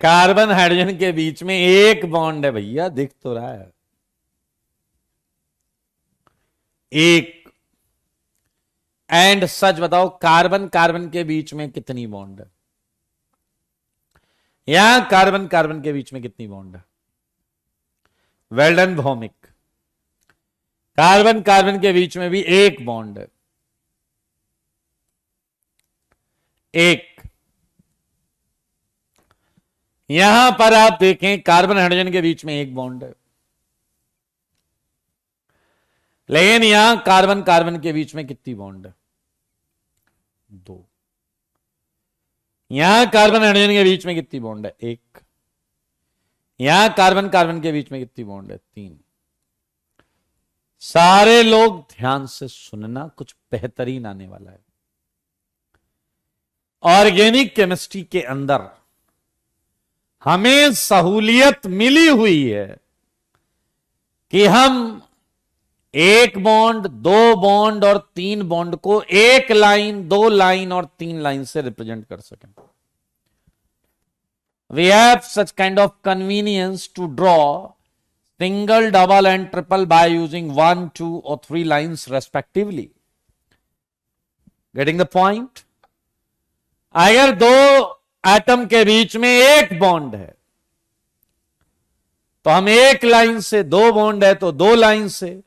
कार्बन हाइड्रोजन के बीच में 1 बॉन्ड है भैया, दिख तो रहा है, 1। एंड सच बताओ, कार्बन कार्बन के बीच में कितनी बॉन्ड है? यहां कार्बन कार्बन के बीच में कितनी बॉन्ड है? Well done Bhowmik. Carbon carbon के बीच में भी 1 बॉन्ड है, 1। यहां पर आप देखें, कार्बन हाइड्रोजन के बीच में 1 बॉन्ड है, लेकिन यहां कार्बन कार्बन के बीच में कितनी बॉन्ड है? 2। यहां कार्बन हाइड्रोजन के बीच में कितनी बॉन्ड है? 1। यहां कार्बन कार्बन के बीच में कितनी बॉन्ड है? 3। सारे लोग ध्यान से सुनना, कुछ बेहतरीन आने वाला है। ऑर्गेनिक केमिस्ट्री के अंदर हमें सहूलियत मिली हुई है कि हम एक बॉन्ड, दो बॉन्ड और तीन बॉन्ड को एक लाइन, दो लाइन और तीन लाइन से रिप्रेजेंट कर सकें। We have such kind of convenience to draw single, double and triple by using 1, 2 or 3 lines respectively. Getting the point? अगर दो एटम के बीच में एक बॉन्ड है तो हम एक लाइन से, दो बॉन्ड है तो दो लाइन से,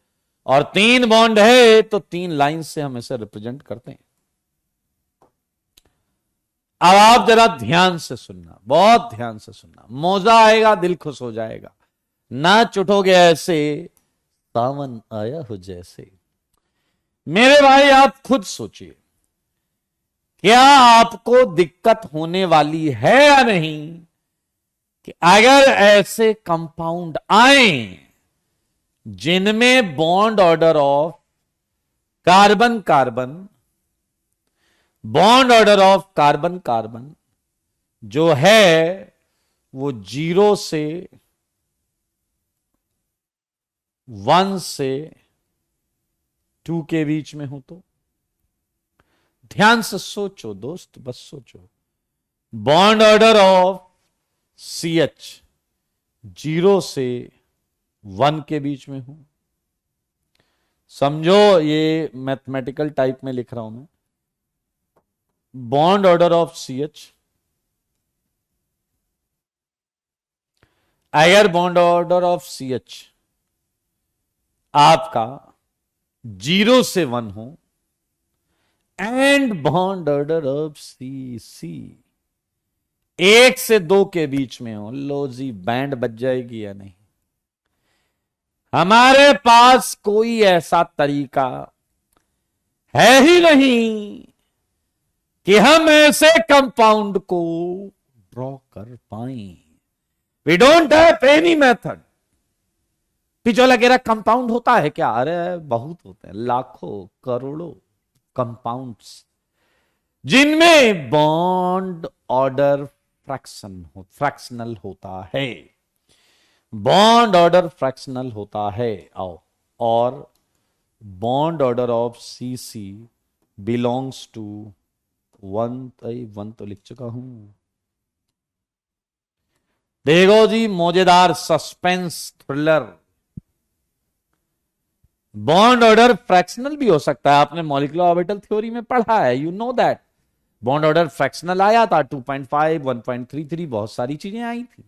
और तीन बॉन्ड है तो तीन लाइन से हम इसे रिप्रेजेंट करते हैं। अब आप जरा ध्यान से सुनना, बहुत ध्यान से सुनना, मौजा आएगा, दिल खुश हो जाएगा, नाच उठोगे ऐसे सावन आया हो जैसे। मेरे भाई आप खुद सोचिए, क्या आपको दिक्कत होने वाली है या नहीं कि अगर ऐसे कंपाउंड आए जिनमें bond order of carbon carbon, bond order of carbon carbon जो है वो 0 से 1 से 2 के बीच में हो? तो ध्यान से सोचो दोस्त, बस सोचो। बॉन्ड ऑर्डर ऑफ CH 0 से 1 के बीच में हो। समझो ये मैथमेटिकल टाइप में लिख रहा हूं मैं। बॉन्ड ऑर्डर ऑफ CH, अगर बॉन्ड ऑर्डर ऑफ CH आपका 0 से 1 हो and bond order of CC 1 से 2 के बीच में हो, लो जी बैंड बज जाएगी या नहीं? हमारे पास कोई ऐसा तरीका है ही नहीं कि हम ऐसे कंपाउंड को ड्रॉ कर पाए। We don't have any method. Pichola कह रहा कंपाउंड होता है क्या? अरे बहुत होते हैं, लाखों करोड़ों कंपाउंड्स जिनमें बॉन्ड ऑर्डर फ्रैक्शनल होता है। बॉन्ड ऑर्डर फ्रैक्शनल होता है। आओ, और bond order of CC belongs to 1 तो लिख चुका हूं। देखो जी, मौजेदार suspense thriller. Bond order fractional भी हो सकता है, आपने मॉलिक्यूलर ऑर्बिटल थ्योरी में पढ़ा है, you know that. Bond order fractional आया था 2.5, 1.33, बहुत सारी चीजें आई थी।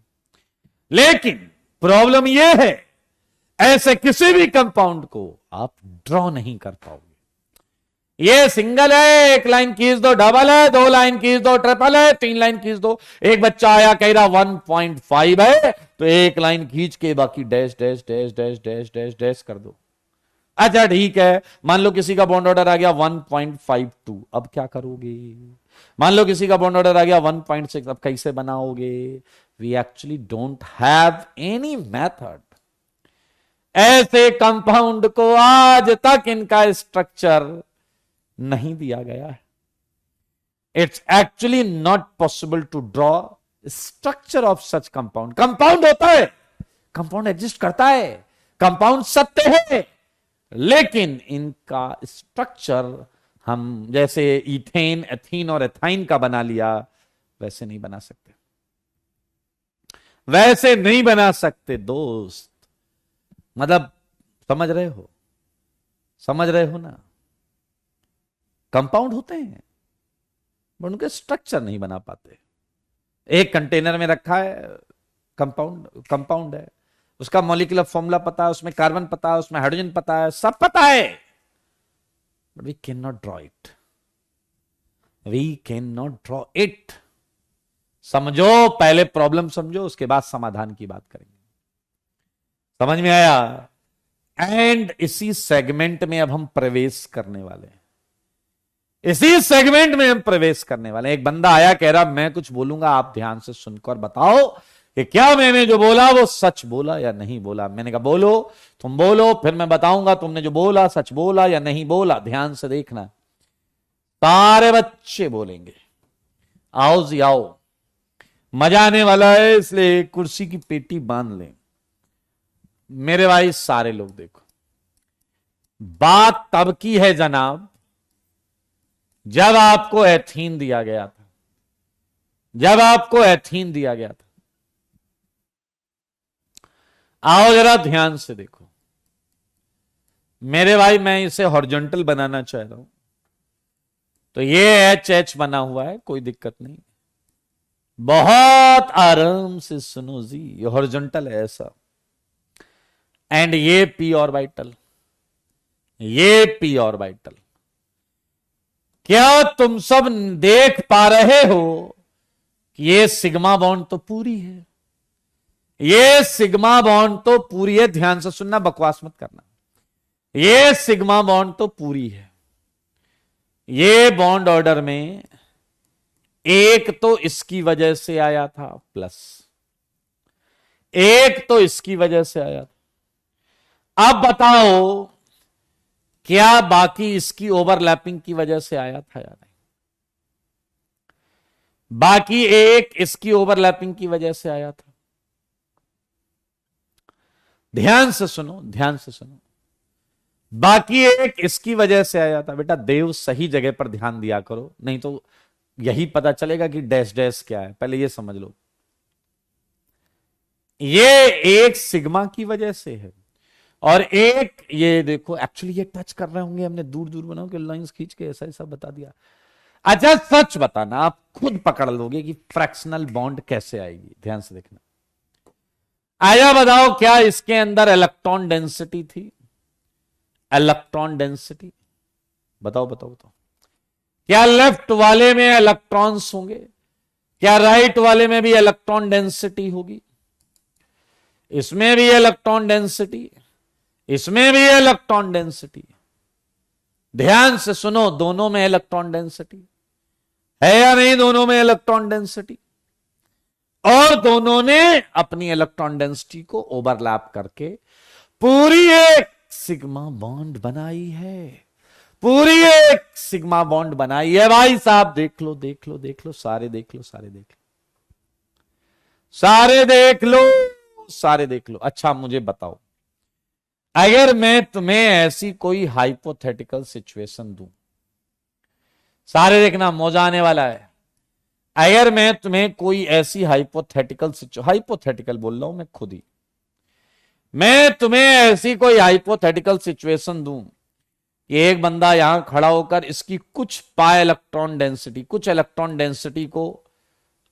लेकिन प्रॉब्लम यह है, ऐसे किसी भी कंपाउंड को आप ड्रॉ नहीं कर पाओगे। ये सिंगल है, एक लाइन खींच दो, डबल है, दो लाइन खींच दो, ट्रिपल है, तीन लाइन खींच दो। एक बच्चा आया कह रहा 1.5 है तो एक लाइन खींच के बाकी dash dash dash dash dash dash dash कर दो। अच्छा ठीक है, मान लो किसी का बॉन्ड ऑर्डर आ गया 1.52, अब क्या करोगे? मान लो किसी का बॉन्ड ऑर्डर आ गया 1.6, अब कैसे बनाओगे? We actually don't have any method. ऐसे कंपाउंड को आज तक इनका स्ट्रक्चर नहीं दिया गया है। It's actually not possible to draw structure of such compound. Compound होता है, कंपाउंड एग्जिस्ट करता है, कंपाउंड सत्य है, लेकिन इनका स्ट्रक्चर हम जैसे इथेन, एथीन और एथाइन का बना लिया वैसे नहीं बना सकते। वैसे नहीं बना सकते दोस्त। मतलब समझ रहे हो? समझ रहे हो ना? कंपाउंड होते हैं पर उनके स्ट्रक्चर नहीं बना पाते। एक कंटेनर में रखा है, कंपाउंड है, उसका मॉलिक्यूलर फॉर्मूला पता है, उसमें कार्बन पता है, उसमें हाइड्रोजन पता है, सब पता है, but we can not draw it. We can not draw it. समझो, पहले प्रॉब्लम समझो, उसके बाद समाधान की बात करेंगे। समझ में आया? एंड इसी सेगमेंट में अब हम प्रवेश करने वाले हैं। इसी सेगमेंट में हम प्रवेश करने वाले हैं। एक बंदा आया कह रहा मैं कुछ बोलूंगा, आप ध्यान से सुनकर बताओ कि क्या मैंने जो बोला वो सच बोला या नहीं बोला। मैंने कहा बोलो, तुम बोलो, फिर मैं बताऊंगा तुमने जो बोला सच बोला या नहीं बोला। ध्यान से देखना, सारे बच्चे बोलेंगे। आओ जी आओ, मजा आने वाला है, इसलिए कुर्सी की पेटी बांध लें। मेरे भाई सारे लोग देखो, बात तब की है जनाब जब आपको एथीन दिया गया था, जब आपको एथीन दिया गया था। आओ जरा ध्यान से देखो मेरे भाई, मैं इसे हॉरिजॉन्टल बनाना चाह रहा हूं, तो ये एच बना हुआ है, कोई दिक्कत नहीं, बहुत आराम से सुनो जी। ये हॉरिजॉन्टल है ऐसा, एंड ये पी ऑर्बिटल, ये पी ऑर्बिटल। क्या तुम सब देख पा रहे हो कि ये सिग्मा बॉन्ड तो पूरी है, ये सिग्मा बॉन्ड तो पूरी है। ध्यान से सुनना, बकवास मत करना। ये सिग्मा बॉन्ड तो पूरी है। ये बॉन्ड ऑर्डर में एक तो इसकी वजह से आया था प्लस, एक तो इसकी वजह से आया था। अब बताओ क्या बाकी इसकी ओवरलैपिंग की वजह से आया था या नहीं? बाकी एक इसकी ओवरलैपिंग की वजह से आया था। ध्यान से सुनो, ध्यान से सुनो, बाकी एक इसकी वजह से आया था। बेटा देव सही जगह पर ध्यान दिया करो, नहीं तो यही पता चलेगा कि डैश डैश क्या है। पहले ये समझ लो, ये एक सिग्मा की वजह से है और एक ये देखो, एक्चुअली ये टच कर रहे होंगे, हमने दूर दूर बनाओ के लाइंस खींच के ऐसा ऐसा बता दिया। अच्छा सच बताना, आप खुद पकड़ लोगे कि फ्रैक्शनल बॉन्ड कैसे आएगी। ध्यान से देखना, आया बताओ क्या इसके अंदर इलेक्ट्रॉन डेंसिटी थी? इलेक्ट्रॉन डेंसिटी बताओ बताओ बताओ। क्या लेफ्ट वाले में इलेक्ट्रॉन्स होंगे? क्या राइट वाले में भी इलेक्ट्रॉन डेंसिटी होगी? इसमें भी इलेक्ट्रॉन डेंसिटी, इसमें भी इलेक्ट्रॉन डेंसिटी। ध्यान से सुनो, दोनों में इलेक्ट्रॉन डेंसिटी है या नहीं? दोनों में इलेक्ट्रॉन डेंसिटी, और दोनों ने अपनी इलेक्ट्रॉन डेंसिटी को ओवरलैप करके पूरी एक सिग्मा बॉन्ड बनाई है, पूरी एक सिग्मा बॉन्ड बनाई है। भाई साहब देख लो देख लो देख लो, सारे देख लो, सारे देख लो, सारे देख लो, सारे देख लो। अच्छा मुझे बताओ, अगर मैं तुम्हें ऐसी कोई हाइपोथेटिकल सिचुएशन दूं, सारे देखना मौजा आने वाला है। अगर मैं तुम्हें कोई ऐसी हाइपोथेटिकल बोल रहा हूं मैं खुद ही, मैं तुम्हें ऐसी कोई हाइपोथेटिकल सिचुएशन दूं कि एक बंदा यहां खड़ा होकर इसकी कुछ पाई इलेक्ट्रॉन डेंसिटी, कुछ इलेक्ट्रॉन डेंसिटी को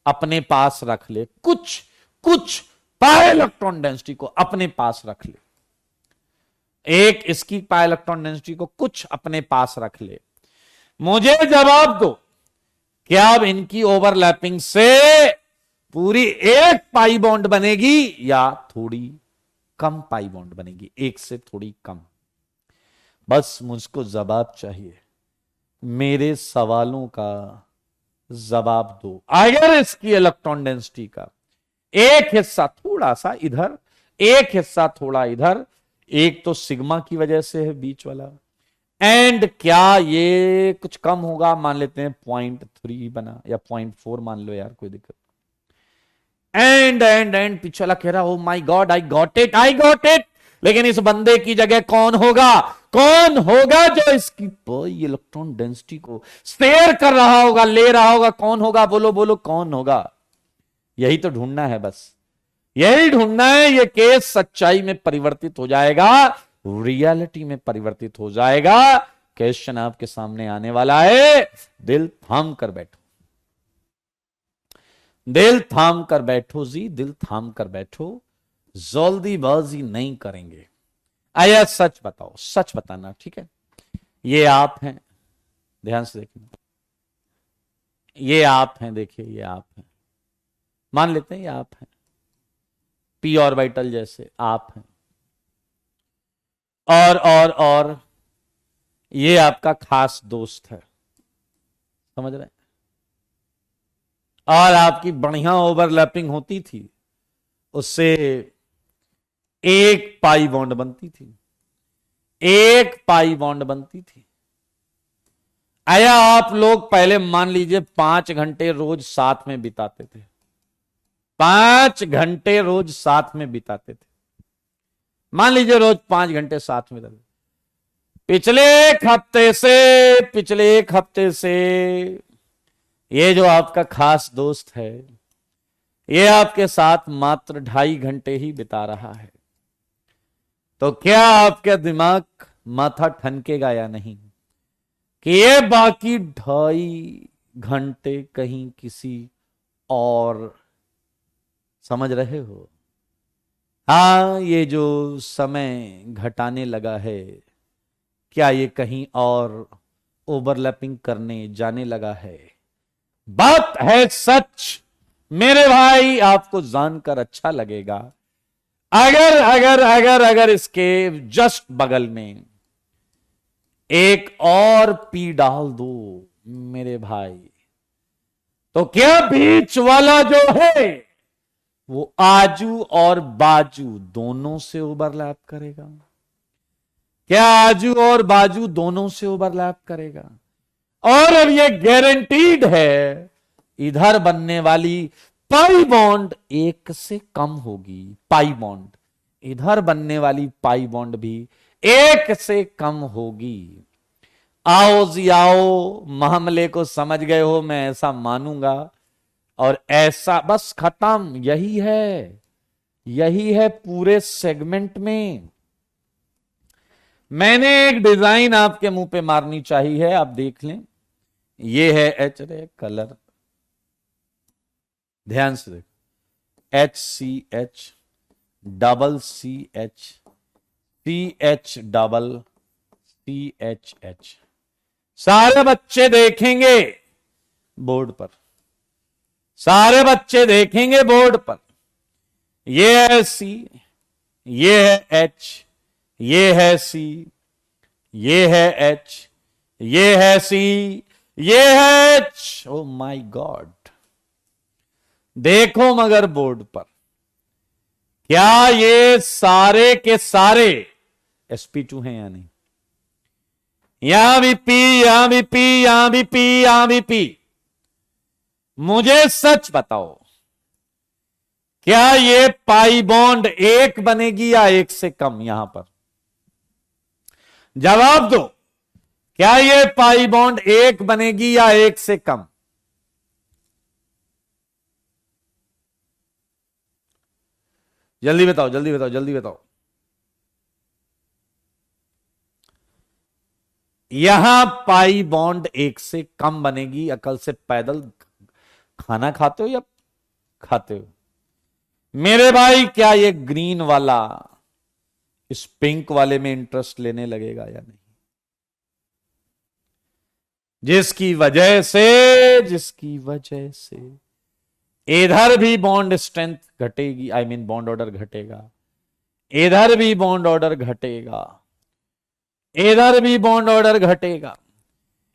अपने पास रख ले, कुछ पाई इलेक्ट्रॉन डेंसिटी को अपने पास रख ले, एक इसकी पाई इलेक्ट्रॉन डेंसिटी को कुछ अपने पास रख ले। मुझे जवाब दो, क्या अब इनकी ओवरलैपिंग से पूरी एक पाई बॉन्ड बनेगी या थोड़ी कम पाई बॉन्ड बनेगी? एक से थोड़ी कम। बस मुझको जवाब चाहिए, मेरे सवालों का जवाब दो। अगर इसकी इलेक्ट्रॉन डेंसिटी का एक हिस्सा थोड़ा सा इधर, एक हिस्सा थोड़ा इधर, एक तो सिग्मा की वजह से है बीच वाला, एंड क्या ये कुछ कम होगा, मान लेते हैं 0.3 बना या 0.4 मान लो यार, कोई दिक्कत। एंड पीछे वाला कह रहा हो my God I got it, I got it. लेकिन इस बंदे की जगह कौन होगा? कौन होगा जो इसकी इलेक्ट्रॉन डेंसिटी को शेयर कर रहा होगा, ले रहा होगा? कौन होगा? बोलो बोलो कौन होगा? यही तो ढूंढना है, बस यही ढूंढना है। ये केस सच्चाई में परिवर्तित हो जाएगा, रियलिटी में परिवर्तित हो जाएगा। क्वेश्चन आपके सामने आने वाला है, दिल थाम कर बैठो, दिल थाम कर बैठो जी, दिल थाम कर बैठो, जल्दीबाजी नहीं करेंगे। आया सच बताओ, सच बताना, ठीक है? ये आप हैं, ध्यान से देखना, ये आप हैं, देखिए ये आप हैं, मान लेते हैं ये आप हैं, पी ऑर्बिटल जैसे आप हैं, और ये आपका खास दोस्त है, समझ रहे हैं? और आपकी बढ़िया ओवरलैपिंग होती थी, उससे एक पाई बॉन्ड बनती थी, एक पाई बॉन्ड बनती थी। आया आप लोग पहले मान लीजिए 5 घंटे रोज साथ में बिताते थे, 5 घंटे रोज साथ में बिताते थे, मान लीजिए रोज 5 घंटे साथ में रहते। पिछले एक हफ्ते से ये जो आपका खास दोस्त है, ये आपके साथ मात्र 2.5 घंटे ही बिता रहा है, तो क्या आपका दिमाग माथा ठनकेगा या नहीं कि ये बाकी 2.5 घंटे कहीं किसी और, समझ रहे हो? हाँ, ये जो समय घटाने लगा है, क्या ये कहीं और ओवरलैपिंग करने जाने लगा है? बात है सच मेरे भाई, आपको जानकर अच्छा लगेगा। अगर इसके जस्ट बगल में एक और पी डाल दो मेरे भाई, तो क्या बीच वाला जो है वो आजू और बाजू दोनों से ओवरलैप करेगा? क्या आजू और बाजू दोनों से ओवरलैप करेगा? और अब ये गारंटीड है, इधर बनने वाली पाई बॉन्ड 1 से कम होगी, पाई बॉन्ड, इधर बनने वाली पाई बॉन्ड भी 1 से कम होगी। आओ जी आओ, मामले को समझ गए हो, मैं ऐसा मानूंगा और ऐसा बस खत्म। यही है पूरे सेगमेंट में। मैंने एक डिजाइन आपके मुंह पे मारनी चाहिए, आप देख लें। ये है एच रे कलर, ध्यान से देखो, HCH CCH CH सारे बच्चे देखेंगे बोर्ड पर, सारे बच्चे देखेंगे बोर्ड पर। ये है C, ये है H, ये है C, ये है H, ये है C, ये है H। ओ माय गॉड, देखो मगर बोर्ड पर, क्या ये सारे के सारे sp2 हैं या नहीं? यहां भी P, यहां भी P, यहां भी P, यहां भी P। मुझे सच बताओ, क्या ये पाई बॉन्ड 1 बनेगी या 1 से कम? यहां पर जवाब दो, क्या ये पाई बॉन्ड 1 बनेगी या 1 से कम? जल्दी बताओ, जल्दी बताओ, जल्दी बताओ। यहां पाई बॉन्ड 1 से कम बनेगी। अकल से पैदल खाना खाते हो या खाते हो मेरे भाई? क्या ये ग्रीन वाला इस पिंक वाले में इंटरेस्ट लेने लगेगा या नहीं? जिसकी वजह से इधर भी बॉन्ड स्ट्रेंथ घटेगी, आई मीन बॉन्ड ऑर्डर घटेगा, इधर भी बॉन्ड ऑर्डर घटेगा, इधर भी बॉन्ड ऑर्डर घटेगा,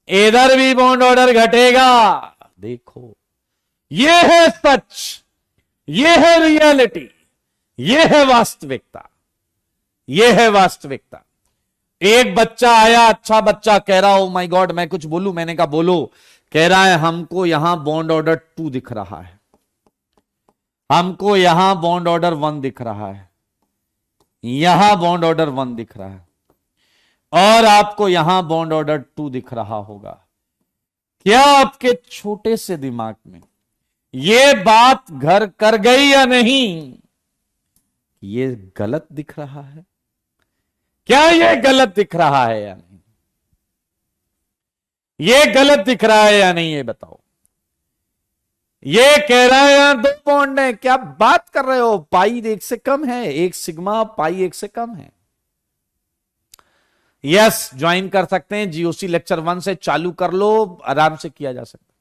इधर भी बॉन्ड ऑर्डर घटेगा। देखो, ये है सच, ये है रियलिटी, ये है वास्तविकता, ये है वास्तविकता। एक बच्चा आया, अच्छा बच्चा, कह रहा ओ माय गॉड, मैं कुछ बोलूं? मैंने कहा बोलो। कह रहा है हमको यहां बॉन्ड ऑर्डर 2 दिख रहा है, हमको यहां बॉन्ड ऑर्डर 1 दिख रहा है, यहां बॉन्ड ऑर्डर 1 दिख रहा है, और आपको यहां बॉन्ड ऑर्डर 2 दिख रहा होगा। क्या आपके छोटे से दिमाग में ये बात घर कर गई या नहीं? ये गलत दिख रहा है? क्या ये गलत दिख रहा है या नहीं? ये गलत दिख रहा है या नहीं, ये बताओ। ये कह रहा है यार 2 बॉन्ड है, क्या बात कर रहे हो? पाई 1 से कम है, 1 सिग्मा पाई 1 से कम है। यस, ज्वाइन कर सकते हैं, जीओसी लेक्चर 1 से चालू कर लो, आराम से किया जा सकता है।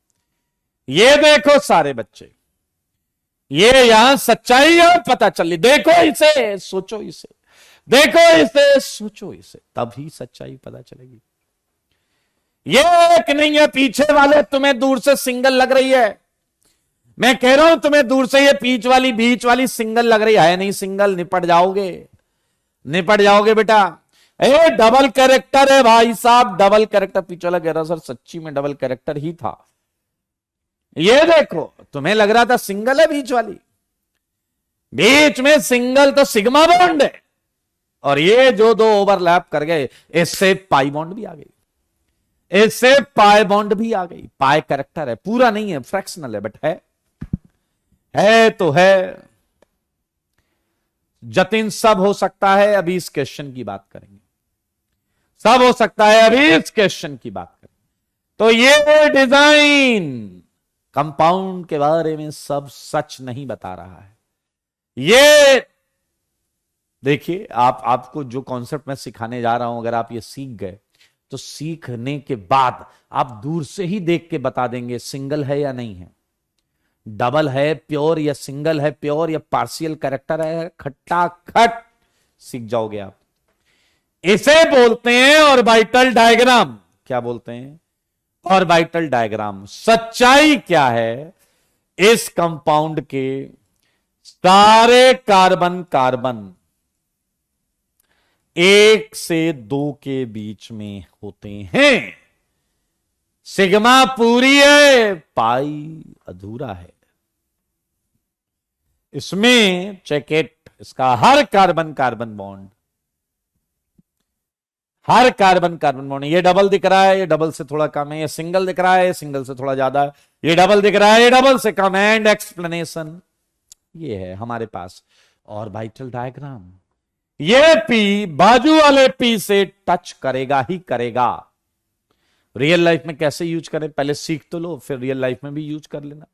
ये देखो सारे बच्चे, ये यहां सच्चाई है, पता चली। देखो इसे, सोचो इसे, देखो इसे, सोचो इसे, तभी सच्चाई पता चलेगी। ये एक नहीं है, पीछे वाले तुम्हें दूर से सिंगल लग रही है, मैं कह रहा हूं तुम्हें दूर से ये बीच वाली सिंगल लग रही है, नहीं सिंगल, निपट जाओगे, निपट जाओगे बेटा। ए डबल कैरेक्टर है भाई साहब, डबल कैरेक्टर। पीछे वाला कह रहा सर सच्ची में डबल कैरेक्टर ही था। ये देखो, तुम्हें लग रहा था सिंगल है बीच वाली, बीच में सिंगल तो सिग्मा बॉन्ड है, और ये जो दो ओवरलैप कर गए, इससे पाई बॉन्ड भी आ गई, इससे पाई बॉन्ड भी आ गई। पाई कैरेक्टर है, पूरा नहीं है, फ्रैक्शनल है, बट है तो है। जतिन सब हो सकता है, अभी इस क्वेश्चन की बात करेंगे। सब हो सकता है, अभी इस क्वेश्चन की बात करेंगे। तो ये डिजाइन कंपाउंड के बारे में सब सच नहीं बता रहा है। ये देखिए, आपको जो कॉन्सेप्ट मैं सिखाने जा रहा हूं, अगर आप ये सीख गए तो सीखने के बाद आप दूर से ही देख के बता देंगे सिंगल है या नहीं है, डबल है प्योर या सिंगल है प्योर, या पार्शियल कैरेक्टर है, खट्टा खट सीख जाओगे आप। इसे बोलते हैं ऑर्बिटल डायग्राम। क्या बोलते हैं? Orbital diagram. सच्चाई क्या है? इस कंपाउंड के सारे कार्बन कार्बन 1 से 2 के बीच में होते हैं। सिग्मा पूरी है, पाई अधूरा है। इसमें चेकेट, इसका हर कार्बन कार्बन बॉन्ड, हर कार्बन कार्बन बॉन्ड, ये डबल दिख रहा है, ये डबल से थोड़ा कम है, ये सिंगल दिख रहा है, ये सिंगल से थोड़ा ज्यादा है, ये डबल दिख रहा है, ये डबल से कम है। एंड एक्सप्लेनेशन ये है हमारे पास ऑर्बिटल डायग्राम। ये पी बाजू वाले पी से टच करेगा ही करेगा। रियल लाइफ में कैसे यूज करें, पहले सीख तो लो, फिर रियल लाइफ में भी यूज कर लेना।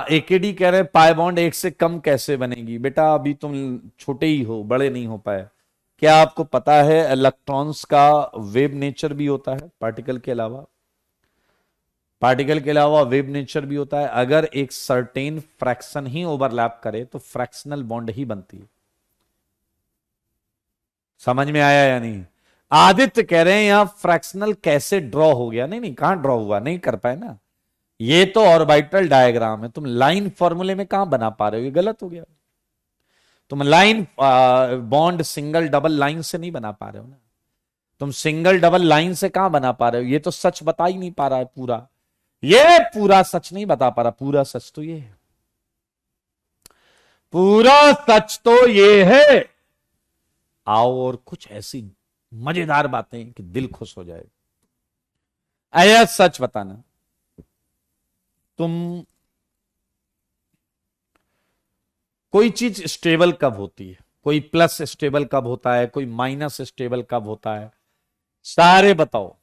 एकेडी कह रहे पाई बॉन्ड 1 से कम कैसे बनेगी? बेटा अभी तुम छोटे ही हो, बड़े नहीं हो पाए। क्या आपको पता है इलेक्ट्रॉन्स का वेव नेचर भी होता है पार्टिकल के अलावा? पार्टिकल के अलावा वेव नेचर भी होता है। अगर एक सर्टेन फ्रैक्शन ही ओवरलैप करे तो फ्रैक्शनल बॉन्ड ही बनती है। समझ में आया या नहीं? आदित्य कह रहे हैं यहां फ्रैक्शनल कैसे ड्रॉ हो गया? नहीं नहीं, कहां ड्रॉ हुआ, नहीं कर पाए ना। ये तो ऑर्बिटल डायग्राम है, तुम लाइन फॉर्मूले में कहां बना पा रहे हो? ये गलत हो गया। तुम line bond single double line से नहीं बना पा रहे हो ना। तुम सिंगल डबल लाइन से कहां बना पा रहे हो? ये तो सच बता ही नहीं पा रहा है पूरा। ये पूरा सच नहीं बता पा रहा। पूरा सच तो ये है, पूरा सच तो ये है। आओ और कुछ ऐसी मजेदार बातें कि दिल खुश हो जाए। आया सच बताना, तुम कोई चीज स्टेबल कब होती है? कोई प्लस स्टेबल कब होता है? कोई माइनस स्टेबल कब होता है? सारे बताओ,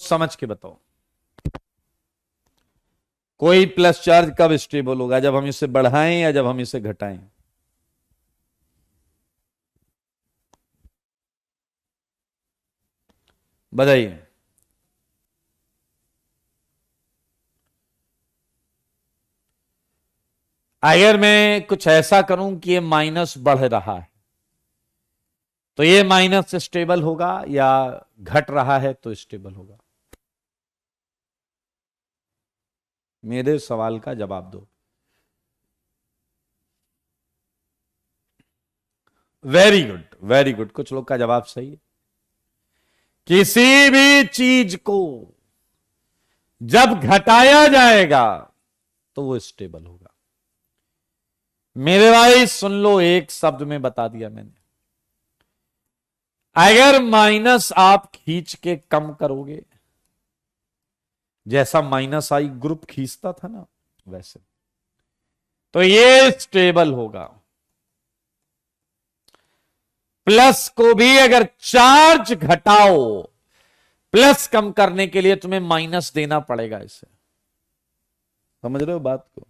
समझ के बताओ। कोई प्लस चार्ज कब स्टेबल होगा? जब हम इसे बढ़ाएं या जब हम इसे घटाएं? बताइए। अगर मैं कुछ ऐसा करूं कि ये माइनस बढ़ रहा है तो ये माइनस स्टेबल होगा, या घट रहा है तो स्टेबल होगा? मेरे सवाल का जवाब दो। Very good, very good. कुछ लोग का जवाब सही है। किसी भी चीज को जब घटाया जाएगा तो वो स्टेबल होगा। मेरे भाई सुन लो, एक शब्द में बता दिया मैंने। अगर माइनस आप खींच के कम करोगे, जैसा माइनस आई ग्रुप खींचता था ना वैसे, तो ये स्टेबल होगा। प्लस को भी अगर चार्ज घटाओ, प्लस कम करने के लिए तुम्हें माइनस देना पड़ेगा इसे। समझ रहे हो बात को?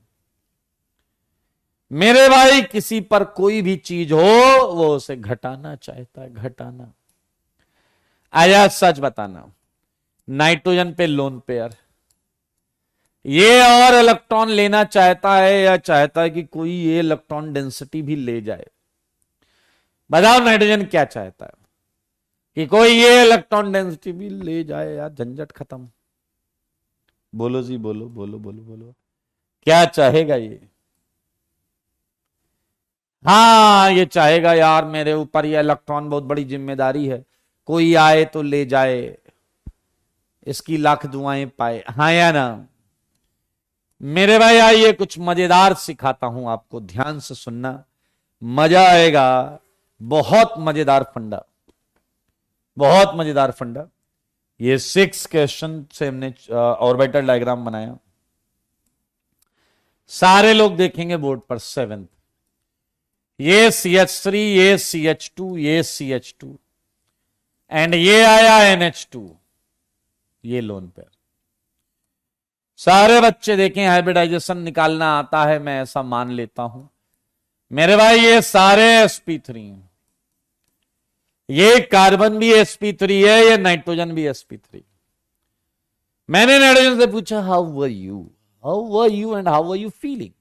मेरे भाई किसी पर कोई भी चीज हो वो उसे घटाना चाहता है, घटाना। आया सच बताना, नाइट्रोजन पे लोन पेयर, ये और इलेक्ट्रॉन लेना चाहता है या चाहता है कि कोई ये इलेक्ट्रॉन डेंसिटी भी ले जाए? बताओ नाइट्रोजन क्या चाहता है? कि कोई ये इलेक्ट्रॉन डेंसिटी भी ले जाए यार, झंझट खत्म। बोलो जी, बोलो बोलो बोलो बोलो, क्या चाहेगा ये? हाँ, ये चाहेगा यार मेरे ऊपर ये इलेक्ट्रॉन बहुत बड़ी जिम्मेदारी है, कोई आए तो ले जाए, इसकी लाख दुआएं पाए, हाँ या ना? मेरे भाई आइए कुछ मजेदार सिखाता हूं आपको, ध्यान से सुनना, मजा आएगा। बहुत मजेदार फंडा, बहुत मजेदार फंडा। ये 6 क्वेश्चन से हमने ऑर्बिटल डायग्राम बनाया, सारे लोग देखेंगे बोर्ड पर। 7 ये CH3, ये CH2, ये CH2 एंड ये आया NH2, ये लोन पेयर। सारे बच्चे देखें, हाइब्रिडाइजेशन निकालना आता है, मैं ऐसा मान लेता हूं मेरे भाई। ये सारे sp3 हैं, ये कार्बन भी sp3 है, ये नाइट्रोजन भी sp3। मैंने नाइट्रोजन से पूछा how were you and how are you feeling?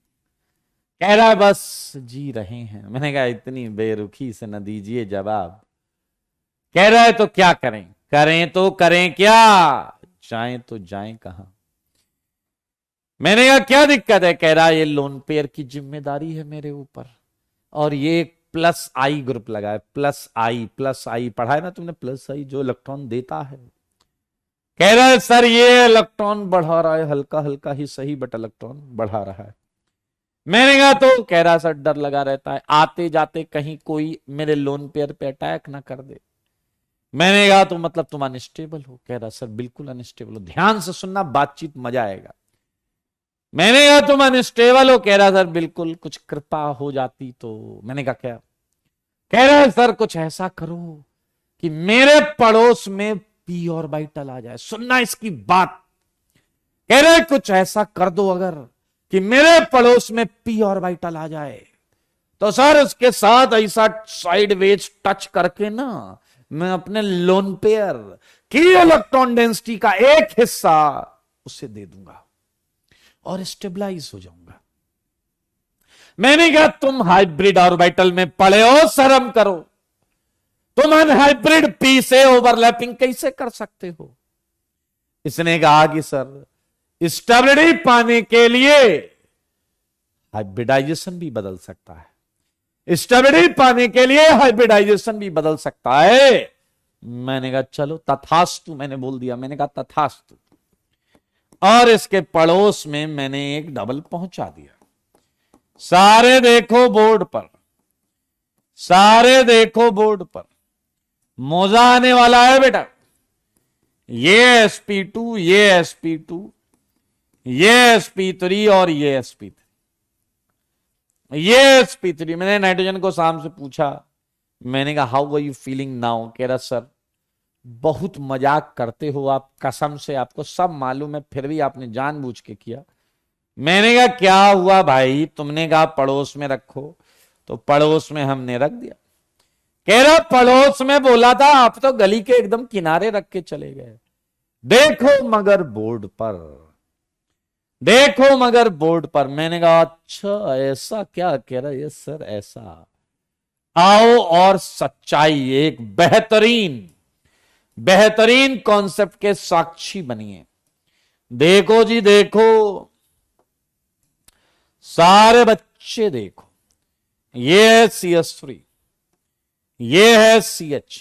कह रहा है बस जी रहे हैं। मैंने कहा इतनी बेरुखी से न दीजिए जवाब। कह रहा है तो क्या करें? करें तो करें क्या, जाएं तो जाएं कहां? मैंने कहा क्या दिक्कत है? कह रहा है ये लोन पेयर की जिम्मेदारी है मेरे ऊपर, और ये प्लस आई ग्रुप लगा है। प्लस आई पढ़ा है ना तुमने, प्लस आई जो इलेक्ट्रॉन देता है। कह रहा है सर ये इलेक्ट्रॉन बढ़ा रहा है, हल्का हल्का ही सही बट इलेक्ट्रॉन बढ़ा रहा है। मैंने कहा तो? कह रहा सर डर लगा रहता है, आते जाते कहीं कोई मेरे लोन पेयर पे अटैक ना कर दे। मैंने कहा तो मतलब तुम अनस्टेबल हो? कह रहा सर बिल्कुल अनस्टेबल हो। ध्यान से सुनना, बातचीत मजा आएगा। मैंने कहा तुम अनस्टेबल हो? कह रहा सर बिल्कुल, कुछ कृपा हो जाती तो। मैंने कहा क्या? कह रहा है सर कुछ ऐसा करो कि मेरे पड़ोस में p ऑर्बिटल आ जाए। सुनना इसकी बात। कह रहे कुछ ऐसा कर दो अगर कि मेरे पड़ोस में p ऑर्बिटल आ जाए, तो सर उसके साथ ऐसा साइडवेज टच करके ना मैं अपने लोन पेयर की इलेक्ट्रॉन डेंसिटी का एक हिस्सा उसे दे दूंगा और स्टेबलाइज हो जाऊंगा। मैंने कहा तुम हाइब्रिड ऑर्बिटल में पड़े हो, शर्म करो। तुम अनहाइब्रिड पी से ओवरलैपिंग कैसे कर सकते हो? इसने कहा कि सर स्टेबिलिटी पाने के लिए हाइब्रिडाइजेशन भी बदल सकता है, स्टेबिलिटी पाने के लिए हाइब्रिडाइजेशन भी बदल सकता है। मैंने कहा चलो तथास्तु, मैंने बोल दिया। मैंने कहा तथास्तु, और इसके पड़ोस में मैंने एक डबल पहुंचा दिया। सारे देखो बोर्ड पर, सारे देखो बोर्ड पर, मौजा आने वाला है बेटा। ये sp2, ये sp2, ये sp3 और ये sp3, ये sp3। मैंने नाइट्रोजन को शाम से पूछा, मैंने कहा how are you feeling now? कह रहा सर बहुत मजाक करते हो आप, कसम से आपको सब मालूम है, फिर भी आपने जानबूझ के किया। मैंने कहा क्या हुआ भाई? तुमने कहा पड़ोस में रखो, तो पड़ोस में हमने रख दिया। कह रहा पड़ोस में बोला था, आप तो गली के एकदम किनारे रख के चले गए। देखो मगर बोर्ड पर, देखो मगर बोर्ड पर। मैंने कहा अच्छा ऐसा क्या? कह रहा है सर ऐसा। आओ और सच्चाई, एक बेहतरीन बेहतरीन कॉन्सेप्ट के साक्षी बनिए। देखो जी देखो, सारे बच्चे देखो, ये है CH3, ये है CH,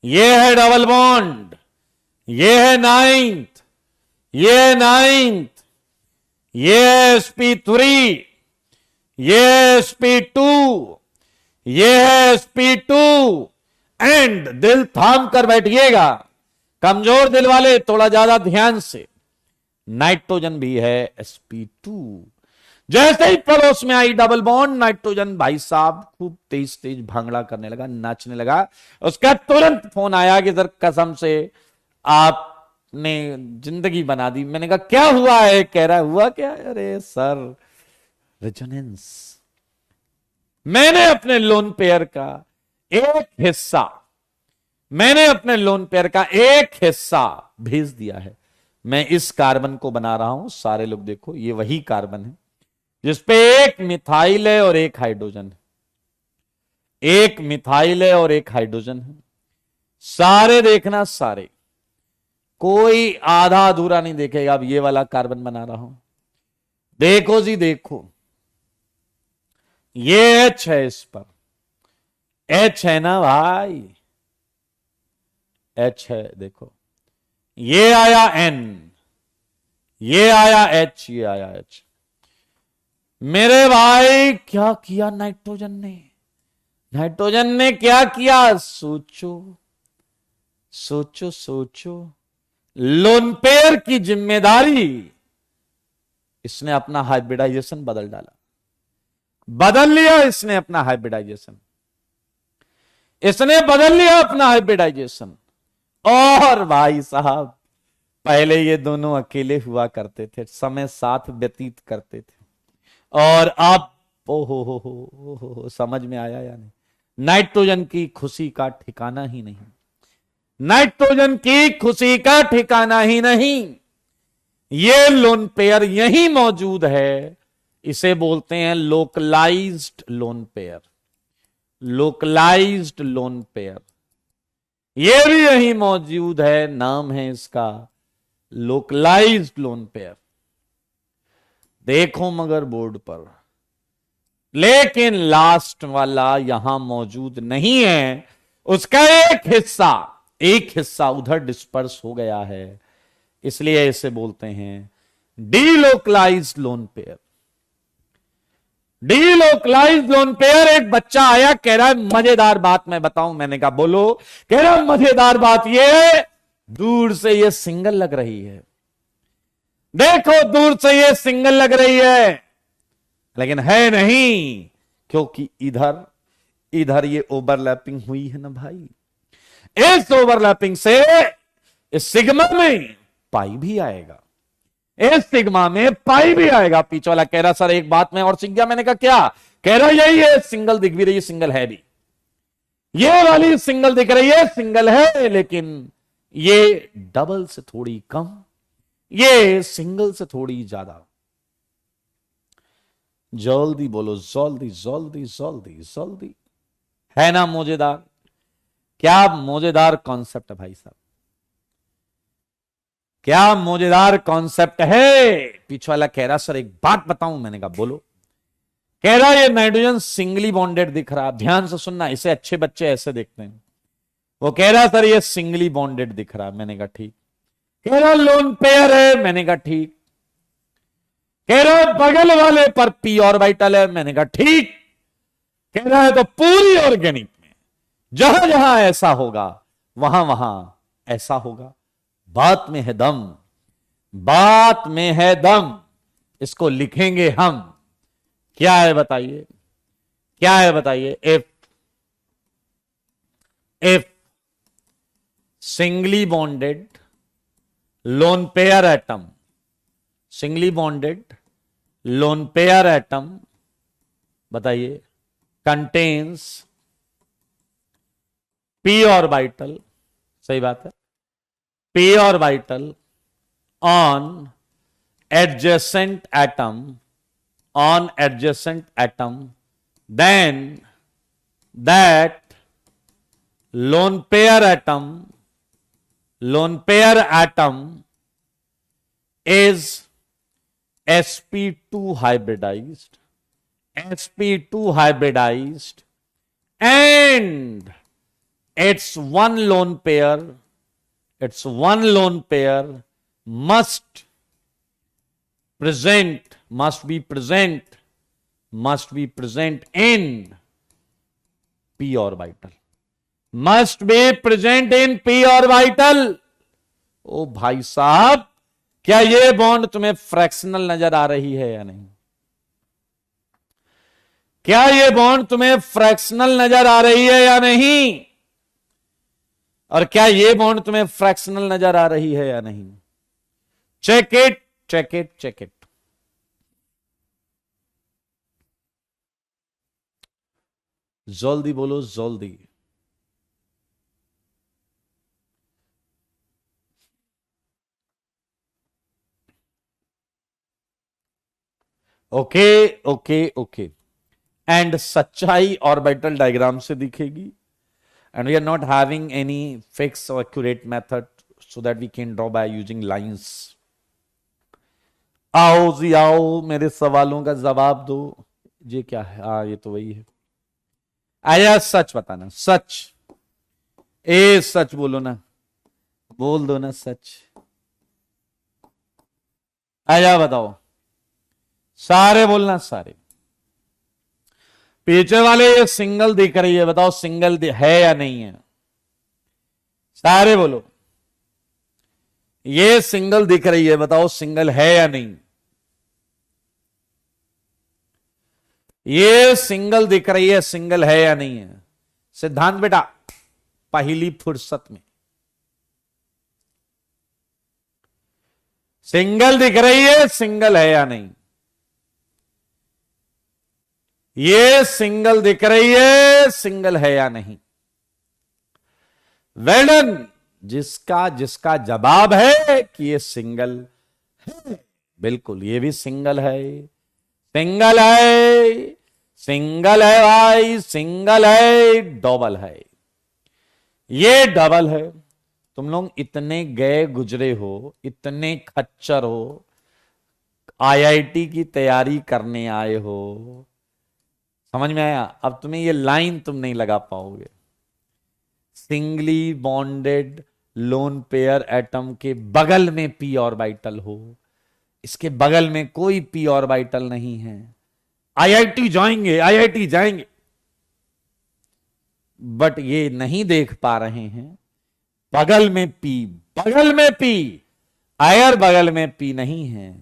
ये है डबल बॉन्ड, ये है 9th, ये है 9th, ये है sp3, ये है sp2, ये है sp2 एंड दिल थाम कर बैठिएगा, कमजोर दिल वाले थोड़ा ज्यादा ध्यान से, नाइट्रोजन भी है sp2। जैसे ही पड़ोस में आई डबल बॉन्ड, नाइट्रोजन भाई साहब खूब तेज तेज भांगड़ा करने लगा, नाचने लगा। उसका तुरंत फोन आया कि सर कसम से आपने जिंदगी बना दी। मैंने कहा क्या हुआ है? कह रहा हुआ क्या? अरे सर रेजोनेंस, मैंने अपने लोन पेयर का एक हिस्सा, मैंने अपने लोन पेयर का एक हिस्सा भेज दिया है। मैं इस कार्बन को बना रहा हूं, सारे लोग देखो, ये वही कार्बन है जिसपे एक मिथाइल है और एक हाइड्रोजन है, एक मिथाइल है और एक हाइड्रोजन है। सारे देखना, सारे, कोई आधा अधूरा नहीं देखेगा। अब ये वाला कार्बन बना रहा हूं, देखो जी देखो, ये एच है, इस पर एच है ना भाई, एच है, देखो ये आया एन, ये आया एच, ये आया एच। मेरे भाई क्या किया नाइट्रोजन ने, नाइट्रोजन ने क्या किया, सोचो सोचो सोचो। लोन पेयर की जिम्मेदारी, इसने अपना हाइब्रिडाइजेशन बदल डाला, बदल लिया इसने अपना हाइब्रिडाइजेशन, इसने बदल लिया अपना हाइब्रिडाइजेशन। और भाई साहब, पहले ये दोनों अकेले हुआ करते थे, समय साथ व्यतीत करते थे, और अब ओ हो, समझ में आया या नहीं? नाइट्रोजन की खुशी का ठिकाना ही नहीं, नाइट्रोजन की खुशी का ठिकाना ही नहीं। ये लोन पेयर यही मौजूद है, इसे बोलते हैं localized lone pair, localized lone pair, ये भी यही मौजूद है, नाम है इसका लोकलाइज्ड लोन पेयर। देखो मगर बोर्ड पर, लेकिन लास्ट वाला यहां मौजूद नहीं है, उसका एक हिस्सा उधर डिस्पर्स हो गया है, इसलिए इसे बोलते हैं delocalised lone pair. Delocalised lone pair. एक बच्चा आया, कह रहा है मजेदार बात मैं बताऊं, मैंने कहा बोलो, कह रहा मजेदार बात ये, दूर से ये सिंगल लग रही है, देखो दूर से ये सिंगल लग रही है, लेकिन है नहीं, क्योंकि इधर इधर ये ओवरलैपिंग हुई है ना भाई, इस ओवरलैपिंग से इस सिग्मा में पाई भी आएगा, इस सिग्मा में पाई भी आएगा। पीछे वाला कह रहा सर एक बात में और सीख गया, मैंने कहा क्या, कह रहा यही है, सिंगल दिख भी रही है, सिंगल है भी, ये वाली सिंगल दिख रही है, सिंगल है, लेकिन ये डबल से थोड़ी कम, ये सिंगल से थोड़ी ज्यादा। जल्दी बोलो, जल्दी जल्दी जल्दी जल्दी, है ना मजेदार? क्या मजेदार कॉन्सेप्ट है भाई साहब, क्या मजेदार कॉन्सेप्ट है। पीछे वाला कह रहा सर एक बात बताऊं, मैंने कहा बोलो, कह रहा ये नाइट्रोजन सिंगली बॉन्डेड दिख रहा, ध्यान से सुनना, इसे अच्छे बच्चे ऐसे देखते हैं। वो कह रहा सर ये सिंगली बॉन्डेड दिख रहा, मैंने कहा ठीक। कह रहा लोन पेयर है, मैंने कहा ठीक। कह रहा है बगल वाले पर पी ऑर्बिटल है, मैंने कहा ठीक। कह रहा है तो पूरी ऑर्गेनिक में जहां जहां ऐसा होगा वहां वहां ऐसा होगा। बात में है दम, बात में है दम, इसको लिखेंगे हम। क्या है बताइए, क्या है बताइए? If singly bonded lone pair atom, singly bonded lone pair atom, बताइए, कंटेन्स पी ऑर्बिटल, सही बात है, p orbital on adjacent atom, on adjacent atom, then that lone pair atom is sp2 hybridized, sp2 hybridized, and its one lone pair must be present in p orbital, must be present in p orbital। ओ भाई साहब, क्या ये bond तुम्हें fractional नजर आ रही है या नहीं? क्या ये बॉन्ड तुम्हें फ्रैक्शनल नजर आ रही है या नहीं? और क्या ये बॉन्ड तुम्हें फ्रैक्शनल नजर आ रही है या नहीं? Check it, check it, check it. जल्दी बोलो, जल्दी। Okay okay okay. एंड सच्चाई ऑर्बिटल डायग्राम से दिखेगी, and we are not having any fixed or accurate method so that we can draw by using lines. आओ जी आओ, मेरे सवालों का जवाब दो। ये क्या है? हाँ, ये तो वही है। आया, सच बताना, सच। ए सच बोलो ना, बोल दो ना सच। आया बताओ, सारे बोलना, सारे। पीछे वाले ये सिंगल दिख रही है, बताओ सिंगल है या नहीं है? सारे बोलो। ये सिंगल दिख रही है, बताओ सिंगल है या नहीं? ये सिंगल दिख रही है, सिंगल है या नहीं है? सिद्धांत बेटा, पहली फुर्सत में सिंगल दिख रही है, सिंगल है या नहीं? ये सिंगल दिख रही है, सिंगल है या नहीं? Well done. जिसका जिसका जवाब है कि ये सिंगल है, बिल्कुल ये भी सिंगल है, सिंगल है, सिंगल है भाई, सिंगल है, डबल है, ये डबल है। तुम लोग इतने गए गुजरे हो, इतने खच्चर हो, आईआईटी की तैयारी करने आए हो, समझ में आया? अब तुम्हें ये लाइन तुम नहीं लगा पाओगे। Singly bonded lone pair atom के बगल में पी ऑर्बिटल हो, इसके बगल में कोई पी ऑर्बिटल नहीं है। आईआईटी जाएंगे, आईआईटी जाएंगे, बट ये नहीं देख पा रहे हैं बगल में पी, बगल में पी, अगर बगल में पी नहीं है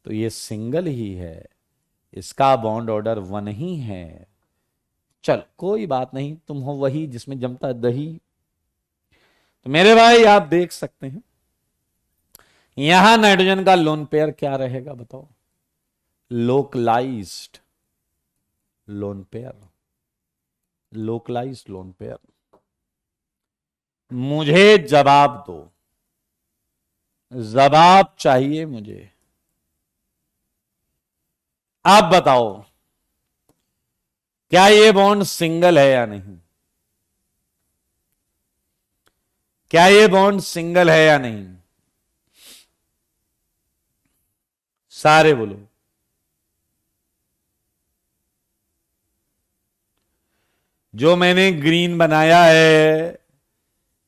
तो ये सिंगल ही है, इसका बॉन्ड ऑर्डर 1 ही है। चल कोई बात नहीं, तुम हो वही जिसमें जमता है दही। तो मेरे भाई आप देख सकते हैं यहां नाइट्रोजन का लोन पेयर क्या रहेगा, बताओ? Localized lone pair, localized lone pair. मुझे जवाब दो, जवाब चाहिए मुझे। आप बताओ, क्या ये बॉन्ड सिंगल है या नहीं? क्या ये बॉन्ड सिंगल है या नहीं? सारे बोलो। जो मैंने ग्रीन बनाया है,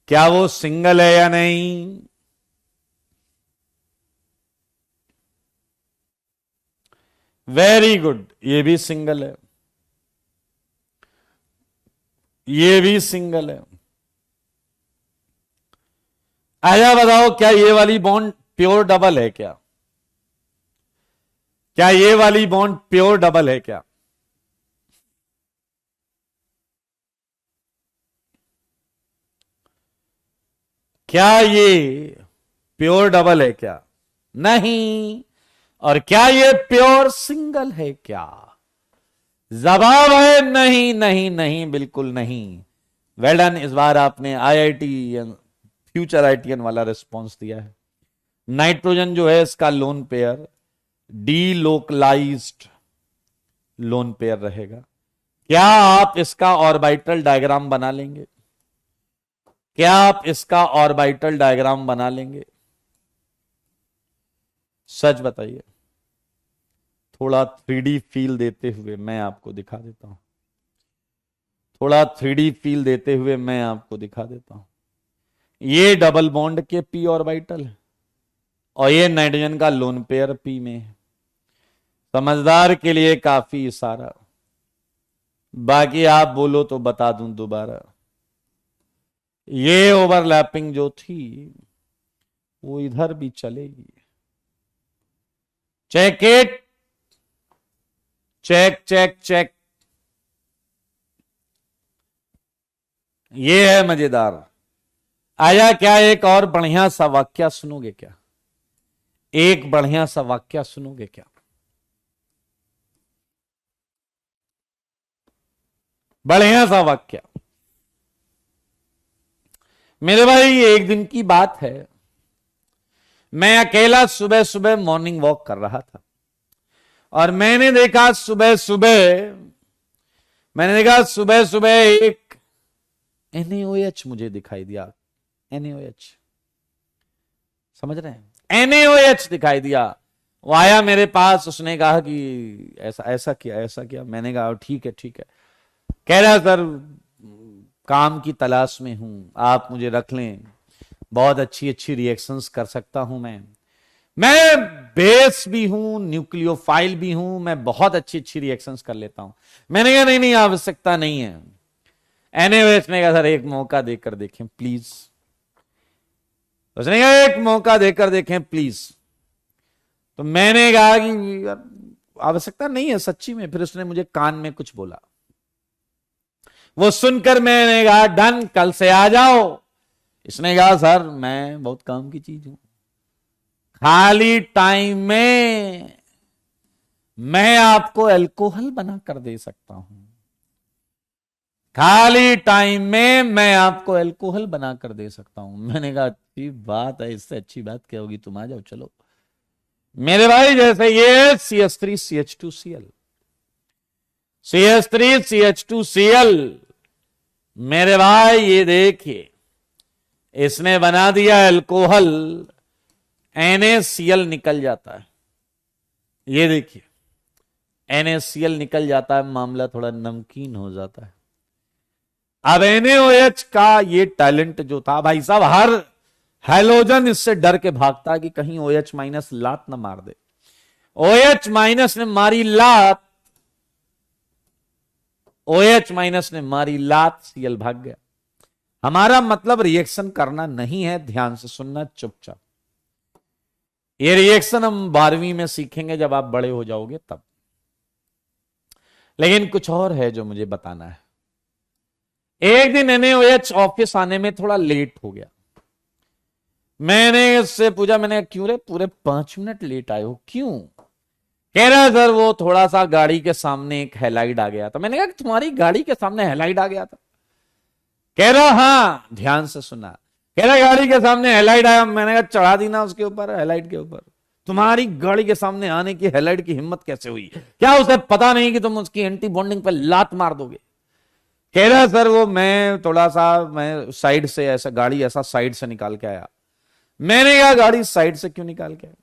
क्या वो सिंगल है या नहीं? वेरी गुड, ये भी सिंगल है, ये भी सिंगल है। आया बताओ, क्या ये वाली बॉन्ड प्योर डबल है क्या? क्या ये वाली बॉन्ड प्योर डबल है क्या? क्या ये प्योर डबल है क्या? नहीं। और क्या ये प्योर सिंगल है क्या? जवाब है नहीं, नहीं, नहीं, बिल्कुल नहीं। वेल डन, इस बार आपने आईआईटी फ्यूचर आईटीएन वाला रिस्पॉन्स दिया है। नाइट्रोजन जो है इसका lone pair delocalised lone pair रहेगा। क्या आप इसका ऑर्बिटल डायग्राम बना लेंगे? क्या आप इसका ऑर्बिटल डायग्राम बना लेंगे? सच बताइए। थोड़ा 3D फील देते हुए मैं आपको दिखा देता हूं, थोड़ा 3D फील देते हुए मैं आपको दिखा देता हूं। ये डबल बॉन्ड के पी ऑर्बिटल है और ये नाइट्रोजन का लोन पेयर पी में है। समझदार के लिए काफी इशारा, बाकी आप बोलो तो बता दूं दोबारा। ये ओवरलैपिंग जो थी वो इधर भी चलेगी। Check it, check check check. ये है मजेदार। आया, क्या एक और बढ़िया सा वाक्य सुनोगे क्या? एक बढ़िया सा वाक्य सुनोगे क्या? बढ़िया सा वाक्य। मेरे भाई एक दिन की बात है, मैं अकेला सुबह सुबह मॉर्निंग वॉक कर रहा था और मैंने देखा सुबह सुबह एक NaOH मुझे दिखाई दिया, NaOH, समझ रहे हैं, NaOH दिखाई दिया। वो आया मेरे पास, उसने कहा कि ऐसा ऐसा किया, ऐसा किया। मैंने कहा ठीक है ठीक है। कह रहा सर काम की तलाश में हूं, आप मुझे रख लें, बहुत अच्छी अच्छी रिएक्शंस कर सकता हूं मैं बेस भी हूं, न्यूक्लियोफाइल भी हूं, मैं बहुत अच्छी अच्छी रिएक्शंस कर लेता हूं। मैंने कहा नहीं नहीं आवश्यकता नहीं है। NaOH ने कहा सर एक मौका देकर देखें प्लीज। उसने कहा एक मौका देकर देखें प्लीज। तो मैंने कहा कि आवश्यकता नहीं है सच्ची में। फिर उसने मुझे कान में कुछ बोला, वो सुनकर मैंने कहा डन, कल से आ जाओ। इसने कहा सर मैं बहुत काम की चीज हूं, खाली टाइम में मैं आपको अल्कोहल बना कर दे सकता हूं, खाली टाइम में मैं आपको अल्कोहल बना कर दे सकता हूं। मैंने कहा अच्छी बात है, इससे अच्छी बात क्या होगी, तुम आ जाओ चलो। मेरे भाई जैसे ये CH3CH2Cl, CH3CH2Cl, मेरे भाई ये देखिए इसने बना दिया अल्कोहल, NaCl निकल जाता है। ये देखिए NaCl निकल जाता है, मामला थोड़ा नमकीन हो जाता है। अब NaOH का ये टैलेंट जो था भाई साहब, हर हैलोजन इससे डर के भागता कि कहीं OH- लात ना मार दे। OH- ने मारी लात, OH- ने मारी लात, Cl भाग गया। हमारा मतलब रिएक्शन करना नहीं है, ध्यान से सुनना चुपचाप। ये रिएक्शन हम 12वीं में सीखेंगे, जब आप बड़े हो जाओगे तब। लेकिन कुछ और है जो मुझे बताना है। एक दिन NaOH ऑफिस आने में थोड़ा लेट हो गया। मैंने उससे पूछा, मैंने क्यों रे, पूरे 5 मिनट लेट आए हो, क्यों? कह रहा सर वो थोड़ा सा गाड़ी के सामने एक हेलाइड आ गया था। मैंने कहा तुम्हारी गाड़ी के सामने हेलाइड आ गया था? कह रहा हाँ, ध्यान से सुना। कह रहा गाड़ी के सामने हेलाइड आया। मैंने कहा चढ़ा दी ना उसके ऊपर, हेलाइड के ऊपर। तुम्हारी गाड़ी के सामने आने की हेलाइड की हिम्मत कैसे हुई? क्या उसे पता नहीं कि तुम उसकी एंटी बॉन्डिंग पर लात मार दोगे? कह रहा सर वो मैं थोड़ा सा, मैं साइड से ऐसा, गाड़ी ऐसा साइड से निकाल के आया। मैंने कहा गाड़ी साइड से क्यों निकाल के आया?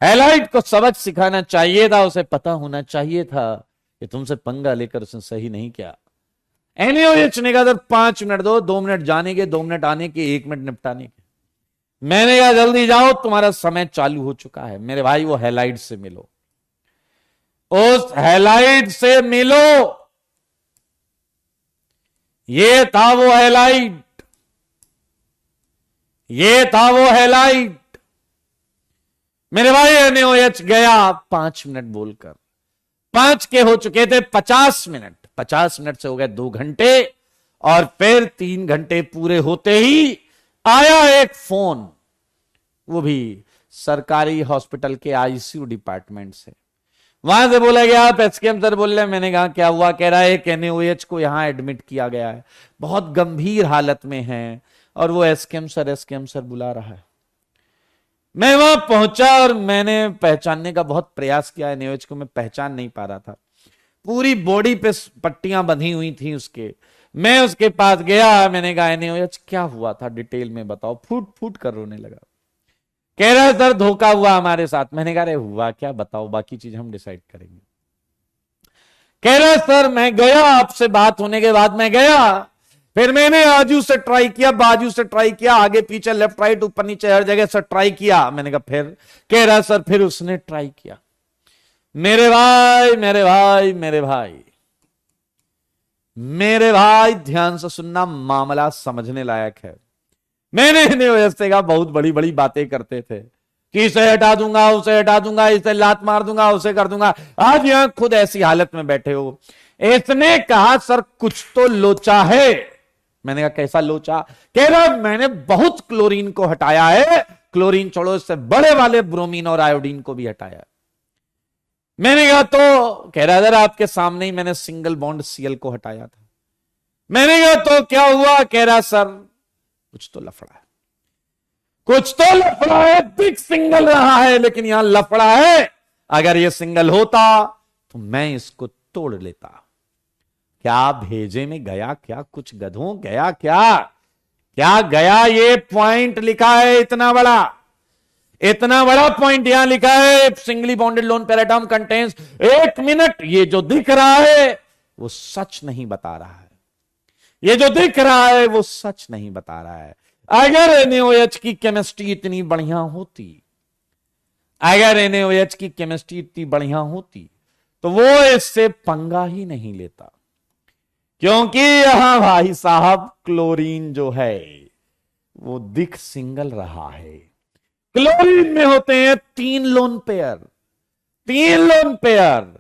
हेलाइड को सबक सिखाना चाहिए था, उसे पता होना चाहिए था कि तुमसे पंगा लेकर उसने सही नहीं किया। NaOH ने कहा सर 5 मिनट दो, 2 मिनट जाने के, 2 मिनट आने के, 1 मिनट निपटाने के। मैंने कहा जल्दी जाओ, तुम्हारा समय चालू हो चुका है। मेरे भाई वो हेलाइड से मिलो, उस हेलाइड से मिलो। ये था वो हेलाइड, ये था वो हेलाइड। मेरे भाई NaOH गया 5 मिनट बोलकर, 5 के हो चुके थे 50 मिनट, 50 मिनट से हो गए 2 घंटे, और फिर 3 घंटे पूरे होते ही आया एक फोन, वो भी सरकारी हॉस्पिटल के ICU डिपार्टमेंट से। वहां से बोला गया आप SKM सर बोल रहे हैं। मैंने कहा क्या हुआ? कह रहा है कि NaOH को यहां एडमिट किया गया है, बहुत गंभीर हालत में है, और वो SKM सर बुला रहा है। मैं वहां पहुंचा और मैंने पहचानने का बहुत प्रयास किया। NaOH को मैं पहचान नहीं पा रहा था, पूरी बॉडी पे पट्टियां बंधी हुई थी उसके। मैं उसके पास गया, मैंने कहा NaOH क्या हुआ था, डिटेल में बताओ। फूट फूट कर रोने लगा। कह रहा है सर धोखा हुआ हमारे साथ। मैंने कहा अरे हुआ क्या, बताओ, बाकी चीज हम डिसाइड करेंगे। कह रहा है सर मैं गया, आपसे बात होने के बाद मैं गया, फिर मैंने आजू से ट्राई किया, बाजू से ट्राई किया, आगे पीछे, लेफ्ट राइट, ऊपर नीचे, हर जगह से ट्राई किया। मैंने कहा फिर? कह रहा सर फिर उसने ट्राई किया। मेरे भाई मेरे भाई मेरे भाई मेरे भाई ध्यान से सुनना, मामला समझने लायक है। मैंने NaOH से कहा बहुत बड़ी बड़ी बातें करते थे कि इसे हटा दूंगा, उसे हटा दूंगा, इसे लात मार दूंगा, उसे कर दूंगा। आज यहां खुद ऐसी हालत में बैठे हो। इसने कहा सर कुछ तो लोचा है। मैंने कहा कैसा लोचा? कह रहा मैंने बहुत क्लोरीन को हटाया है, क्लोरीन छोड़ो, इससे बड़े वाले ब्रोमीन और आयोडीन को भी हटाया। मैंने कहा तो? कह रहा सर आपके सामने ही मैंने सिंगल बॉन्ड Cl को हटाया था। मैंने कहा तो क्या हुआ? कह रहा सर कुछ तो लफड़ा है, कुछ तो लफड़ा है। बिग सिंगल रहा है, लेकिन यहां लफड़ा है। अगर ये सिंगल होता तो मैं इसको तोड़ लेता, क्या भेजे में गया क्या, कुछ गधों गया क्या, क्या गया। ये पॉइंट लिखा है इतना बड़ा, इतना बड़ा पॉइंट यहां लिखा है, singly bonded lone pair atom contains. एक मिनट, ये जो दिख रहा है वो सच नहीं बता रहा है, ये जो दिख रहा है वो सच नहीं बता रहा है। अगर NaOH की केमिस्ट्री इतनी बढ़िया होती, अगर NaOH की केमिस्ट्री इतनी बढ़िया होती तो वो इससे पंगा ही नहीं लेता, क्योंकि यहां भाई साहब क्लोरीन जो है वो दिख सिंगल रहा है। क्लोरीन में होते हैं 3 लोन पेयर, 3 लोन पेयर,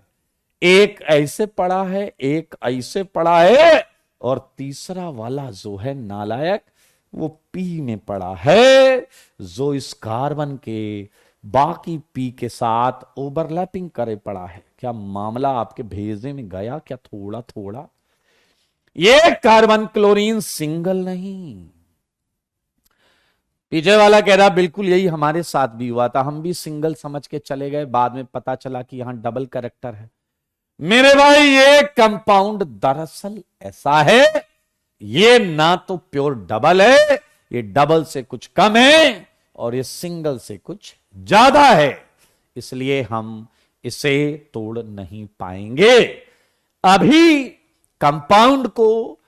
एक ऐसे पड़ा है, एक ऐसे पड़ा है, और तीसरा वाला जो है नालायक वो पी में पड़ा है, जो इस कार्बन के बाकी पी के साथ ओवरलैपिंग करे पड़ा है। क्या मामला आपके भेजे में गया क्या थोड़ा थोड़ा। ये कार्बन क्लोरीन सिंगल नहीं। पीछे वाला कह रहा बिल्कुल यही हमारे साथ भी हुआ था, हम भी सिंगल समझ के चले गए, बाद में पता चला कि यहां डबल कैरेक्टर है। मेरे भाई ये कंपाउंड दरअसल ऐसा है, ये ना तो प्योर डबल है, ये डबल से कुछ कम है, और ये सिंगल से कुछ ज्यादा है, इसलिए हम इसे तोड़ नहीं पाएंगे। अभी कंपाउंड को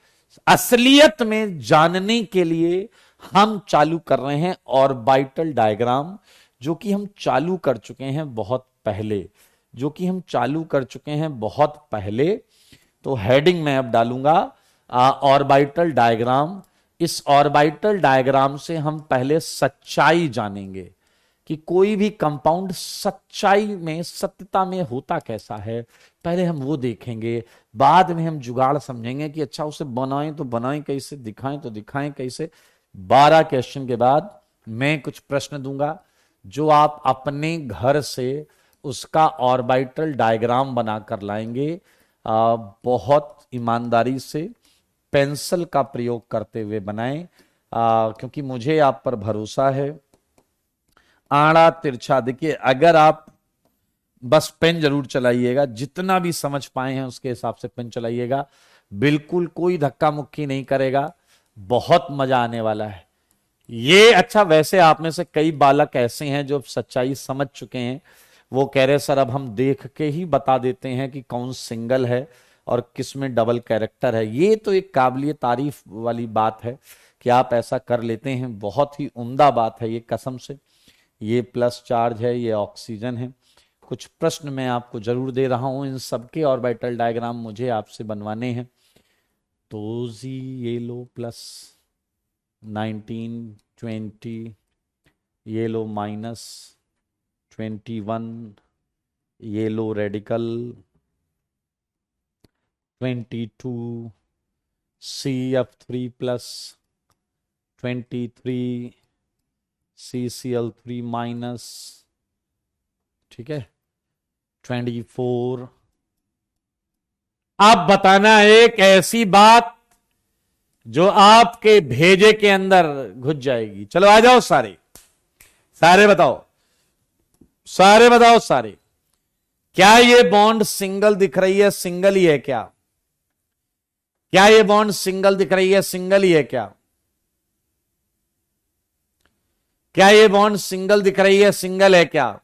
असलियत में जानने के लिए हम चालू कर रहे हैं ऑर्बिटल डायग्राम, जो कि हम चालू कर चुके हैं बहुत पहले, जो कि हम चालू कर चुके हैं बहुत पहले। तो हेडिंग में अब डालूंगा ऑर्बिटल डायग्राम। इस ऑर्बिटल डायग्राम से हम पहले सच्चाई जानेंगे कि कोई भी कंपाउंड सच्चाई में, सत्यता में होता कैसा है, पहले हम वो देखेंगे। बाद में हम जुगाड़ समझेंगे कि अच्छा उसे बनाएं तो बनाएं कैसे, दिखाएं तो दिखाएं कैसे। 12 क्वेश्चन के बाद मैं कुछ प्रश्न दूंगा, जो आप अपने घर से उसका ऑर्बिटल डायग्राम बनाकर लाएंगे। बहुत ईमानदारी से पेंसिल का प्रयोग करते हुए बनाएं, क्योंकि मुझे आप पर भरोसा है। आड़ा तिरछा, देखिए अगर आप बस पेन जरूर चलाइएगा, जितना भी समझ पाए हैं उसके हिसाब से पेन चलाइएगा, बिल्कुल कोई धक्का मुक्की नहीं करेगा, बहुत मजा आने वाला है ये। अच्छा, वैसे आप में से कई बालक ऐसे हैं जो सच्चाई समझ चुके हैं, वो कह रहे सर अब हम देख के ही बता देते हैं कि कौन सिंगल है और किस में डबल कैरेक्टर है। ये तो एक काबिलियत तारीफ वाली बात है कि आप ऐसा कर लेते हैं, बहुत ही उम्दा बात है ये, कसम से। ये प्लस चार्ज है, ये ऑक्सीजन है। कुछ प्रश्न मैं आपको जरूर दे रहा हूं, इन सबके ऑर्बिटल डायग्राम मुझे आपसे बनवाने हैं। तो जी ये लो प्लस 19, 20, ये लो माइनस 21, ये लो radical 22, CF3 plus 23, CCl3 minus, ठीक है 24। आप बताना एक ऐसी बात जो आपके भेजे के अंदर घुस जाएगी। चलो आ जाओ सारे, सारे बताओ, सारे बताओ सारे। क्या ये बॉन्ड सिंगल दिख रही है, सिंगल ही है क्या? क्या ये बॉन्ड सिंगल दिख रही है, सिंगल ही है क्या? क्या ये बॉन्ड सिंगल दिख रही है, सिंगल है क्या?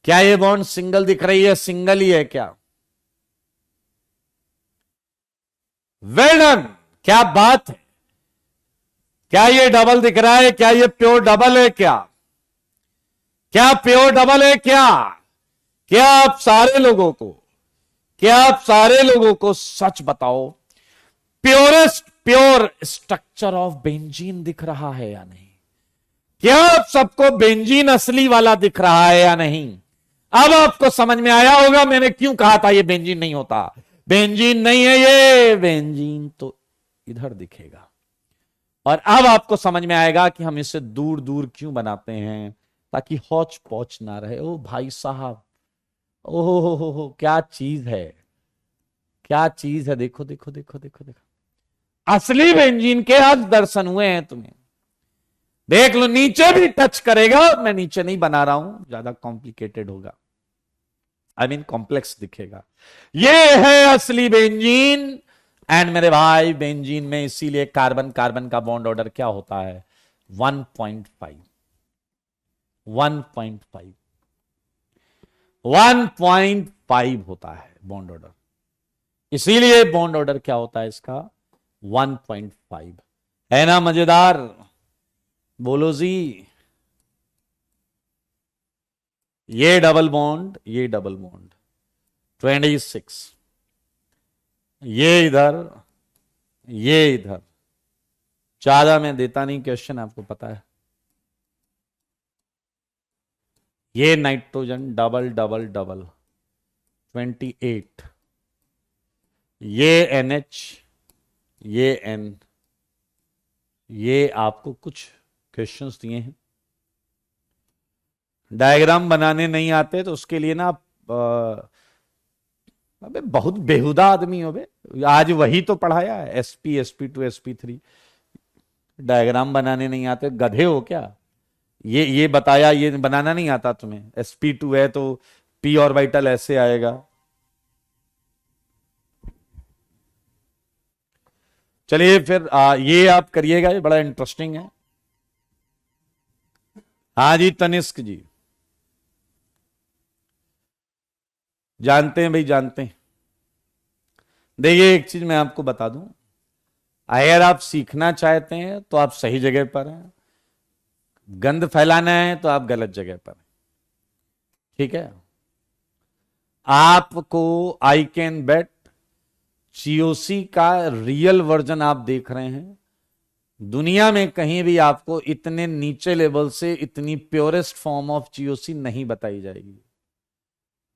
क्या ये बॉन्ड सिंगल दिख रही है, सिंगल ही है क्या? वेल डन, क्या बात है। क्या ये डबल दिख रहा है? क्या ये प्योर डबल है क्या? क्या प्योर डबल है क्या? क्या आप सारे लोगों को, क्या आप सारे लोगों को सच बताओ, purest pure structure of benzene दिख रहा है या नहीं? क्या आप सबको बेंजीन असली वाला दिख रहा है या नहीं? अब आपको समझ में आया होगा मैंने क्यों कहा था ये बेंजीन नहीं होता। बेंजीन नहीं है ये, बेंजीन तो इधर दिखेगा। और अब आपको समझ में आएगा कि हम इसे दूर दूर क्यों बनाते हैं, ताकि हौच पौच ना रहे। ओ भाई साहब, ओहो क्या चीज है, क्या चीज है। देखो देखो देखो देखो देखो, असली बेंजीन के आज दर्शन हुए हैं तुम्हें। देख लो, नीचे भी टच करेगा। मैं नीचे नहीं बना रहा हूं, ज्यादा कॉम्प्लिकेटेड होगा। आई मीन कॉम्प्लेक्स दिखेगा। ये है असली बेंजीन। एंड मेरे भाई बेंजीन में इसीलिए कार्बन कार्बन का बॉन्ड ऑर्डर क्या होता है 1.5 1.5 1.5 होता है बॉन्ड ऑर्डर। इसीलिए बॉन्ड ऑर्डर क्या होता है इसका 1.5। है ना मजेदार? बोलो जी। ये डबल बॉन्ड 26, ये इधर ज्यादा मैं देता नहीं क्वेश्चन, आपको पता है। ये नाइट्रोजन डबल डबल डबल 28, ये NH, ये N, ये आपको कुछ क्वेश्चंस दिए हैं। डायग्राम बनाने नहीं आते तो उसके लिए ना अबे बहुत बेहुदा आदमी हो बे। आज वही तो पढ़ाया है SP SP2 SP3। डायग्राम बनाने नहीं आते, गधे हो क्या? ये बताया, ये बनाना नहीं आता तुम्हें? SP2 है तो p ऑर्बिटल ऐसे आएगा। चलिए फिर ये आप करिएगा, ये बड़ा इंटरेस्टिंग है। हाँ जी तनिष्क जी, जानते हैं भाई, जानते हैं। देखिए एक चीज मैं आपको बता दूं, अगर आप सीखना चाहते हैं तो आप सही जगह पर हैं, गंद फैलाना है तो आप गलत जगह पर हैं। ठीक है, आपको आई कैन बेट COC का रियल वर्जन आप देख रहे हैं, दुनिया में कहीं भी आपको इतने नीचे लेवल से इतनी प्योरेस्ट फॉर्म ऑफ COC नहीं बताई जाएगी।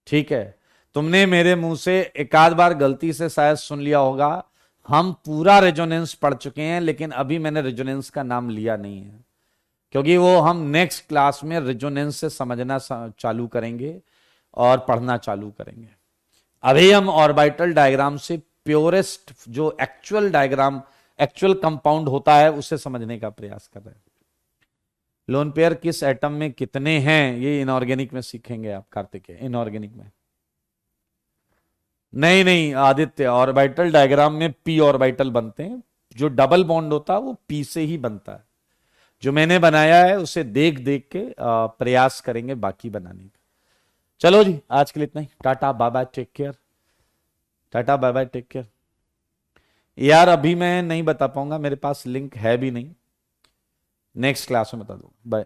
ठीक है, तुमने मेरे मुंह से एक आध बार गलती से शायद सुन लिया होगा, हम पूरा रेजोनेंस पढ़ चुके हैं, लेकिन अभी मैंने रेजोनेंस का नाम लिया नहीं है, क्योंकि वो हम नेक्स्ट क्लास में रेजोनेंस से समझना चालू करेंगे और पढ़ना चालू करेंगे। अभी हम ऑर्बिटल डायग्राम से प्योरेस्ट जो एक्चुअल डायग्राम, एक्चुअल कंपाउंड होता है, उसे समझने का प्रयास कर रहे हैं। लोन पेयर किस एटम में कितने हैं, ये इनऑर्गेनिक में सीखेंगे आप कार्तिक, इनऑर्गेनिक में। नहीं आदित्य, ऑर्बिटल डायग्राम में p ऑर्बिटल बनते हैं, जो डबल बॉन्ड होता है वो p से ही बनता है। जो मैंने बनाया है उसे देख देख के प्रयास करेंगे बाकी बनाने का। चलो जी, आज के लिए इतना ही। Tata bye bye, take care. Tata bye bye, take care. यार अभी मैं नहीं बता पाऊंगा, मेरे पास लिंक है भी नहीं, नेक्स्ट क्लास में बता दूंगा। बाय।